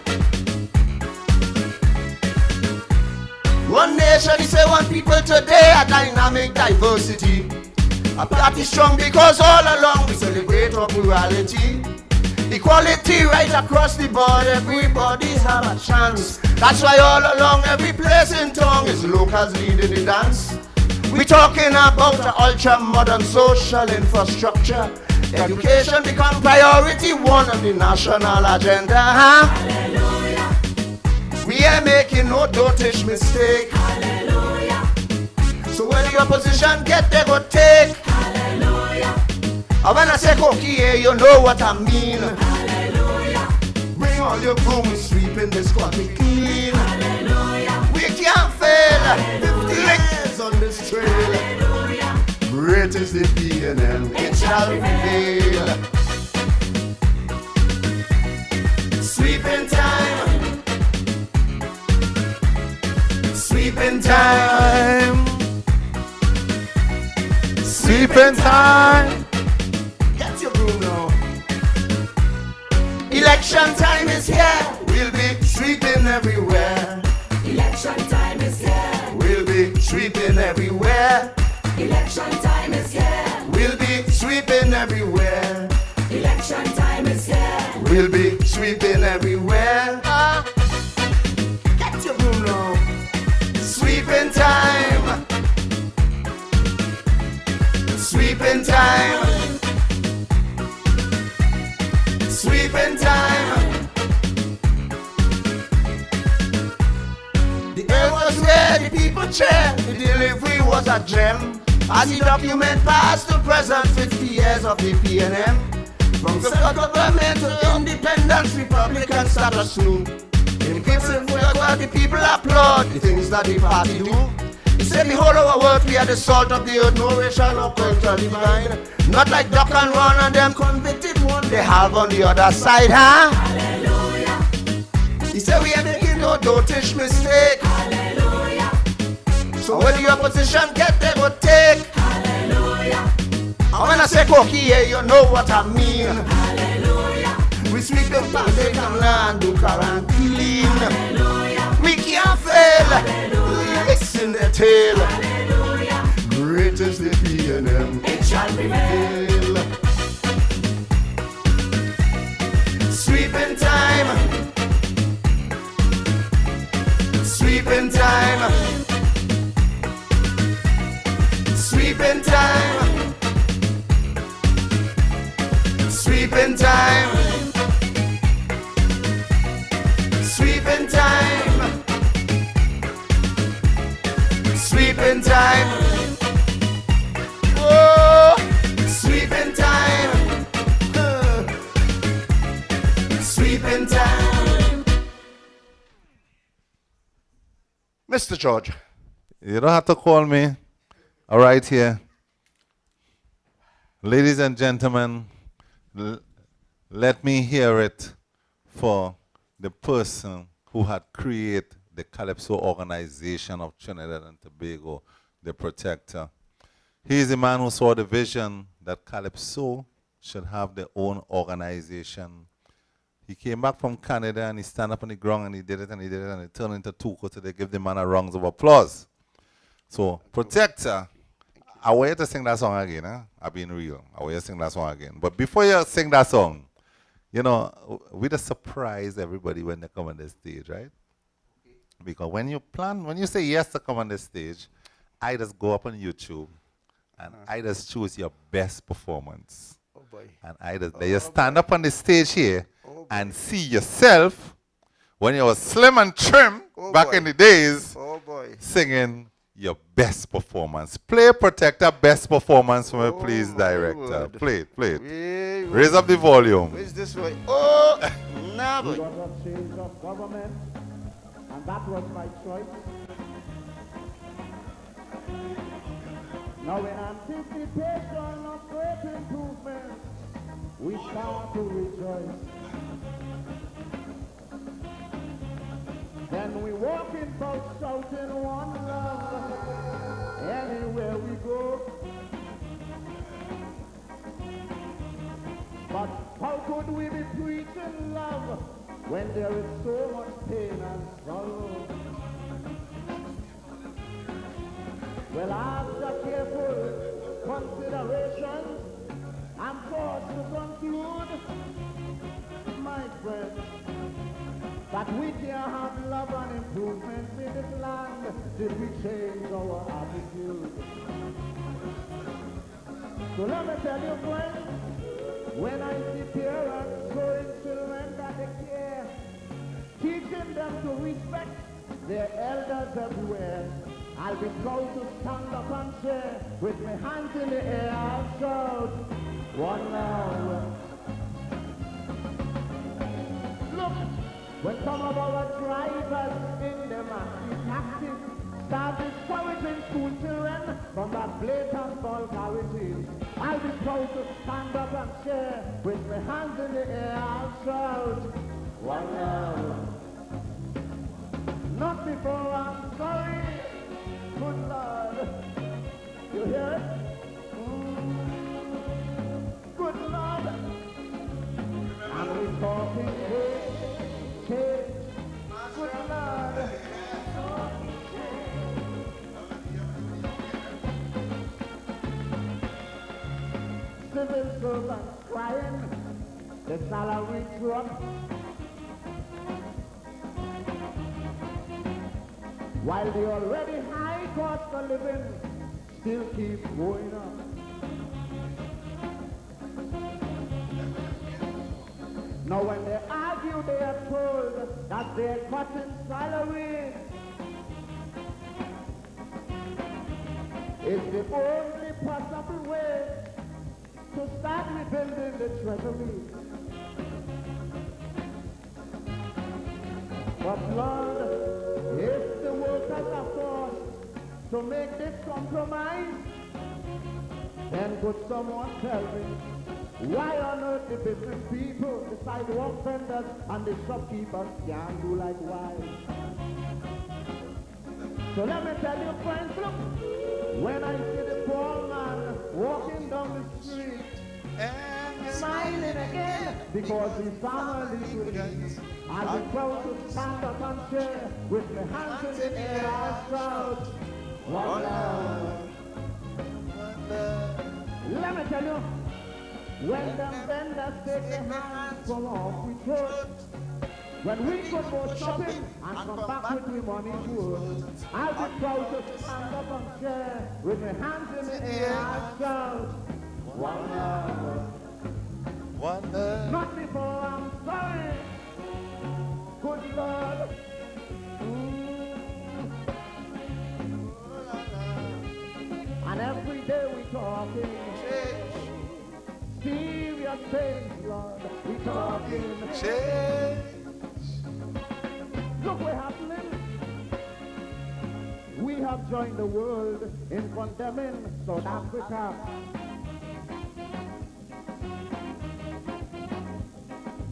One nation is a one people today, a dynamic diversity. A party strong because all along we celebrate our plurality. Equality right across the board, everybody have a chance. That's why all along every place in town is locals leading the dance. We talking about an ultra-modern social infrastructure. Education become priority one on the national agenda, huh? Hallelujah. We are making no dotish mistake. Hallelujah. So when the opposition get, they go take. Hallelujah. And when I say cookie, you know what I mean. Hallelujah. Bring all your broom, we sweeping this country clean. Hallelujah. We can't fail. 50 years on this trail. Hallelujah. Great is the B&M, it shall prevail. Sweeping time. Sweeping time. Sweeping time. Get your broom now. Election Election time is here. We'll be sweeping everywhere. Election time is here. We'll be sweeping everywhere. Election time is here. We'll be sweeping everywhere. Election time is here. We'll be sweeping everywhere. Get your broom now. Sweeping time. Sweeping time. Sweeping time. The air was where the people cheer. The delivery was a gem. As the document passed to present 50 years of the PNM. From government to independence, Republican status new. In person where the people applaud the things that the party do. He said the whole of our world, we are the salt of the earth, no racial or cultural divide. Not like duck and run and them convicted one they have on the other side, huh? Hallelujah. He said we are making no dotish mistake. Hallelujah. So when the opposition get they go take. Hallelujah. And when I say cookie, yeah, you know what I mean. Hallelujah. We sweep the pandemic and land, do quarantine. Hallelujah. We can't fail. Hallelujah. Listen the tale. Hallelujah. Great is the PNM. It shall prevail. Sweeping time. Sweeping time. Sweeping time. Sweeping time. Sweeping time. Sweeping time. Oh, sweeping time. Sweeping time. Mr. George, you don't have to call me. All right, here. Ladies and gentlemen, let me hear it for the person who had created the Calypso organization of Trinidad and Tobago, the Protector. He is the man who saw the vision that Calypso should have their own organization. He came back from Canada and he stand up on the ground and he did it and he did it and it turned into two so they give the man a round of applause. So, Protector, I want you to sing that song again. Huh? I've been real. I want you to sing that song again. But before you sing that song, you know, we just surprise everybody when they come on the stage, right? Because when you say yes to come on the stage, I just go up on YouTube and I just choose your best performance. Oh boy. And I just let you stand up on the stage here and see yourself when you were slim and trim back in the days singing your best performance. Play Protector best performance for me, please, director. Play it. Raise up the volume. Where's this way? Oh, nah, boy. We got a change of government, and that was my choice. Now in anticipation of great improvement, we start to rejoice. Then we walk in both shouting one love anywhere we go. But how could we be preaching love when there is so much pain and sorrow? Well, after careful consideration, I'm forced to conclude, my friend, that we can't have love and improvements in this land till we change our attitude. So let me tell you, friend, when I sit here and showing children that they care, teaching them to respect their elders everywhere, I'll be proud to stand up and share with my hands in the air and shout, one love. Look, when some of our drivers in the massive taxis start discouraging school children from that blatant vulgarity, I'll be proud to stand up and share with my hands in the air and shout, one love. Not before I'm sorry, good Lord. You hear it? Good Lord. And we're talking good. civil servants crying, the salary drop. While the already high cost of living still keeps going up. Now when they argue, they are told that they're cutting salary. It's the only possible way to start rebuilding the treasury. But Lord, if the workers are forced to make this compromise, then could someone tell me why on earth the business people, the sidewalk vendors, and the shopkeepers can't do likewise? So let me tell you, friends, look, when I see the poor man walking down the street and smiling again because his family will eat, I'll be proud to stand up and share with my hands in the air and shout, one love. Let me tell you, when the vendors take their hands from off we throat, when we could go shopping and come back with the money good, I'll be proud to stand up and share with my hands in the air and shout, one love. One love. Not before I'm sorry, good Lord. And every day we talking serious things, Lord. We talking change. Look what's happening. We have joined the world in condemning South Africa.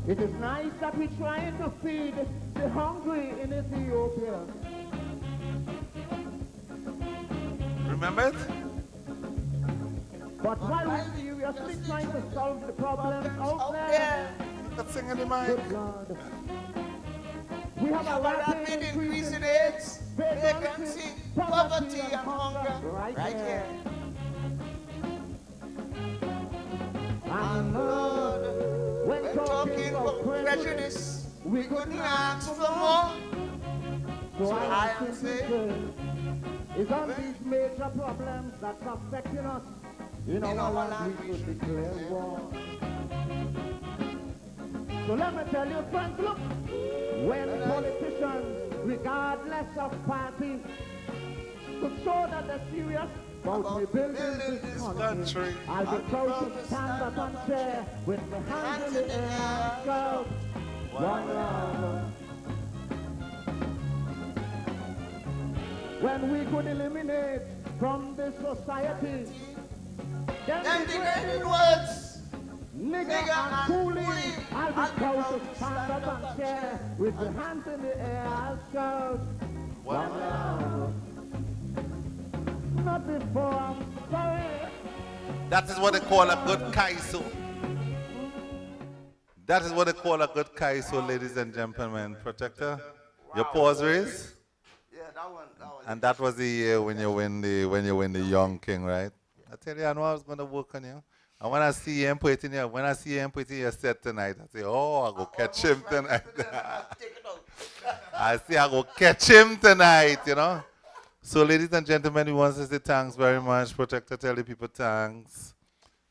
It is nice that we're trying to feed the hungry in Ethiopia. Remember it? But while we're seriously trying to solve the problems out there, let's sing in the mic. Good Lord. We have a rapid increase in AIDS, vacancy, poverty, and hunger right here. And Lord, when talking of prejudice, we couldn't ask for more. So I am saying, it's on these major problems that's affecting us. In our land, we should declare war. So let me tell you, friends, look, when politicians, regardless of party, could show that they're serious about rebuilding this country, I'll be proud to stand up and share with my hands in the air and shout, one love. When we could eliminate from this society them degrading words, nigger and coolie, I'll be proud to stand up and share with the hands in the air and shout, one love. Not before I'm sorry. That is what they call a good kaiso. That is what they call a good kaiso, ladies and gentlemen. Protector, your paws raised? Yeah, that one. And that was the year when you win the Young King, right? I tell you, I know I was going to work on you. And when I see him putting your set tonight, I say, oh, I'll go catch him tonight. I say, I'll go catch him tonight, you know. So, ladies and gentlemen, we want to say thanks very much. Protector, tell the people thanks.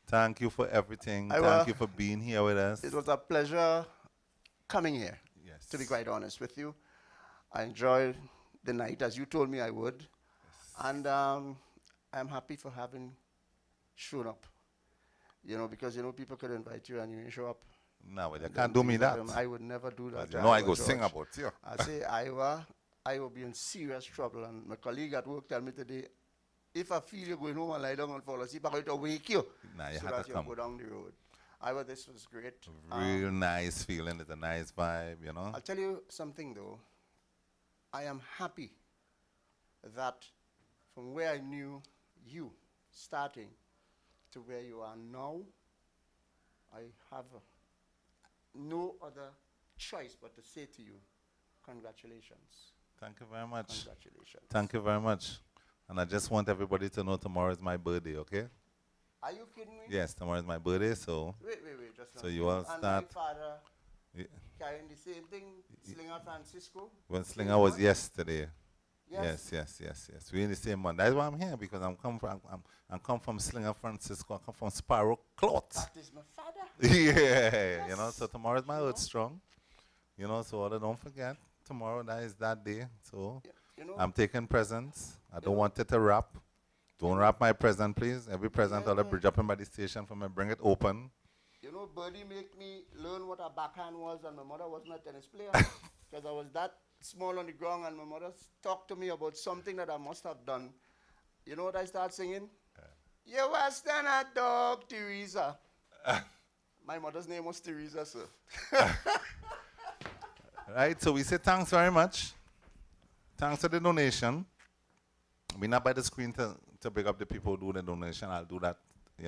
Thank you for everything. Thank you for being here with us. It was a pleasure coming here, yes, to be quite honest with you. I enjoyed the night, as you told me I would. Yes. And I'm happy for having shown up. You know, because, you know, people could invite you and you didn't show up. No, but you can't do me that. I would never do that. You know I go sing about you. I say, I will be in serious trouble. And my colleague at work tell me today, if I feel you're going home and lie down and fall asleep, I'm going to wake you. Nah, you so have that to you come. go down the road. This was great. Real nice feeling. It's a nice vibe, you know. I'll tell you something, though. I am happy that from where I knew you starting to where you are now, I have no other choice but to say to you, congratulations. Thank you very much. Congratulations. Thank you very much. And I just want everybody to know tomorrow is my birthday, okay? Are you kidding me? Yes, tomorrow is my birthday, so. Wait, just so you all start. And my father carrying the same thing, Slinger Francisco. When Slinger was yesterday. Yes. We're in the same month. That's why I'm here, because I'm come from Slinger Francisco. I come from Sparrow Cloth. That is my father. Yeah, yes. So tomorrow is my Earth Strong. So don't forget, tomorrow that is that day. So I'm taking presents. I don't want it to wrap. Don't wrap my present, please. Every present I'll bridge up in by the station for me, bring it open. Birdie made me learn what a backhand was, and my mother wasn't a tennis player. Because I was that small on the ground, and my mother talked to me about something that I must have done. You know what I start singing? You was then a dog, Teresa. My mother's name was Teresa, sir. Right, so we say thanks very much. Thanks for the donation. We're not by the screen to bring up the people who do the donation. I'll do that,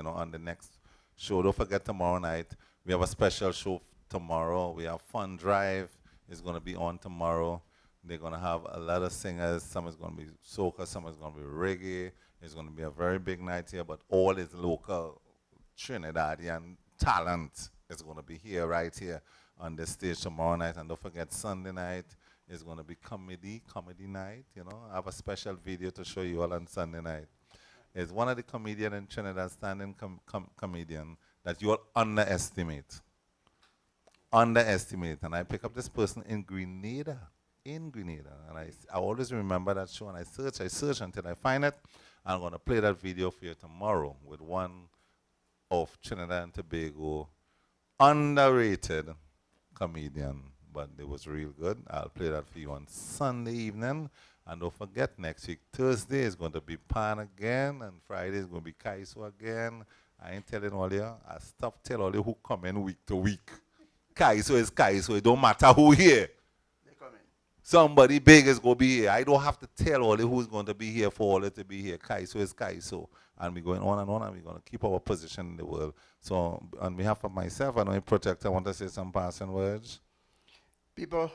on the next show. Don't forget tomorrow night. We have a special show tomorrow. We have Fun Drive. It's going to be on tomorrow. They're going to have a lot of singers. Some is going to be soca, some is going to be reggae. It's going to be a very big night here, but all is local Trinidadian talent is going to be here, right here on the stage tomorrow night. And don't forget, Sunday night is going to be comedy night. I have a special video to show you all on Sunday night. It's one of the comedians in Trinidad, standing comedian that you all underestimate. And I pick up this person in Grenada. And I always remember that show, and I search until I find it. I'm going to play that video for you tomorrow with one of Trinidad and Tobago underrated comedian, but it was real good. I'll play that for you on Sunday evening. And don't forget, next week, Thursday is going to be Pan again, and Friday is going to be Calypso again. I ain't telling all you. I stop telling all you who come in week to week. Calypso is Calypso. It don't matter who here. They come in. Somebody big is going to be here. I don't have to tell all you who's going to be here for all it to be here. Calypso is Calypso. And we're going on, and we're going to keep our position in the world. So on behalf of myself and my project, I want to say some passing words. People,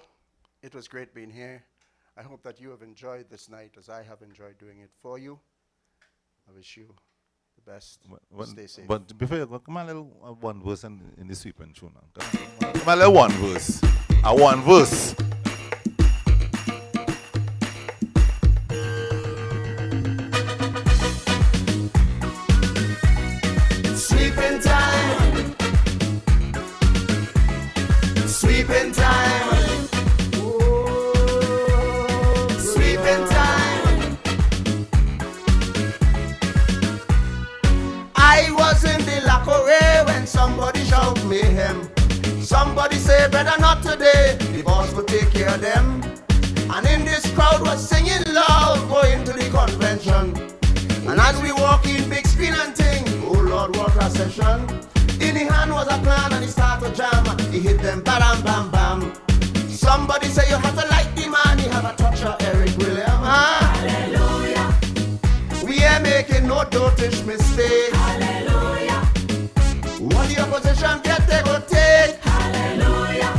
it was great being here. I hope that you have enjoyed this night as I have enjoyed doing it for you. I wish you the best. Stay safe. But before you go, come on, a little one verse in the sweeping tune. Come on, a little one verse. A one verse. Sweeping time. Sweeping time. Somebody shout mayhem. Somebody say better not today. The boss will take care of them. And in this crowd was singing loud, going to the convention. And as we walk in, big screen and ting, oh Lord, what a session. In the hand was a plan and he started to jam. He hit them bam bam bam. Somebody say you have to like the man. He have a touch of Eric William. Hallelujah. We ain't making no dotish mistake. Hallelujah. What the opposition get, they go take. Hallelujah.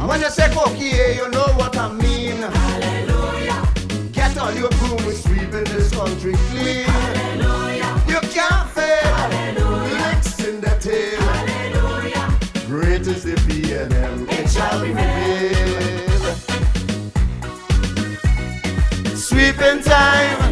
When you say cokie, you know what I mean. Hallelujah. Get all your broom, we sweeping this country clean. Hallelujah. You can't fail. Hallelujah. Licks in the tail. Hallelujah. Great is the B&M, it shall be revealed. Sweeping time.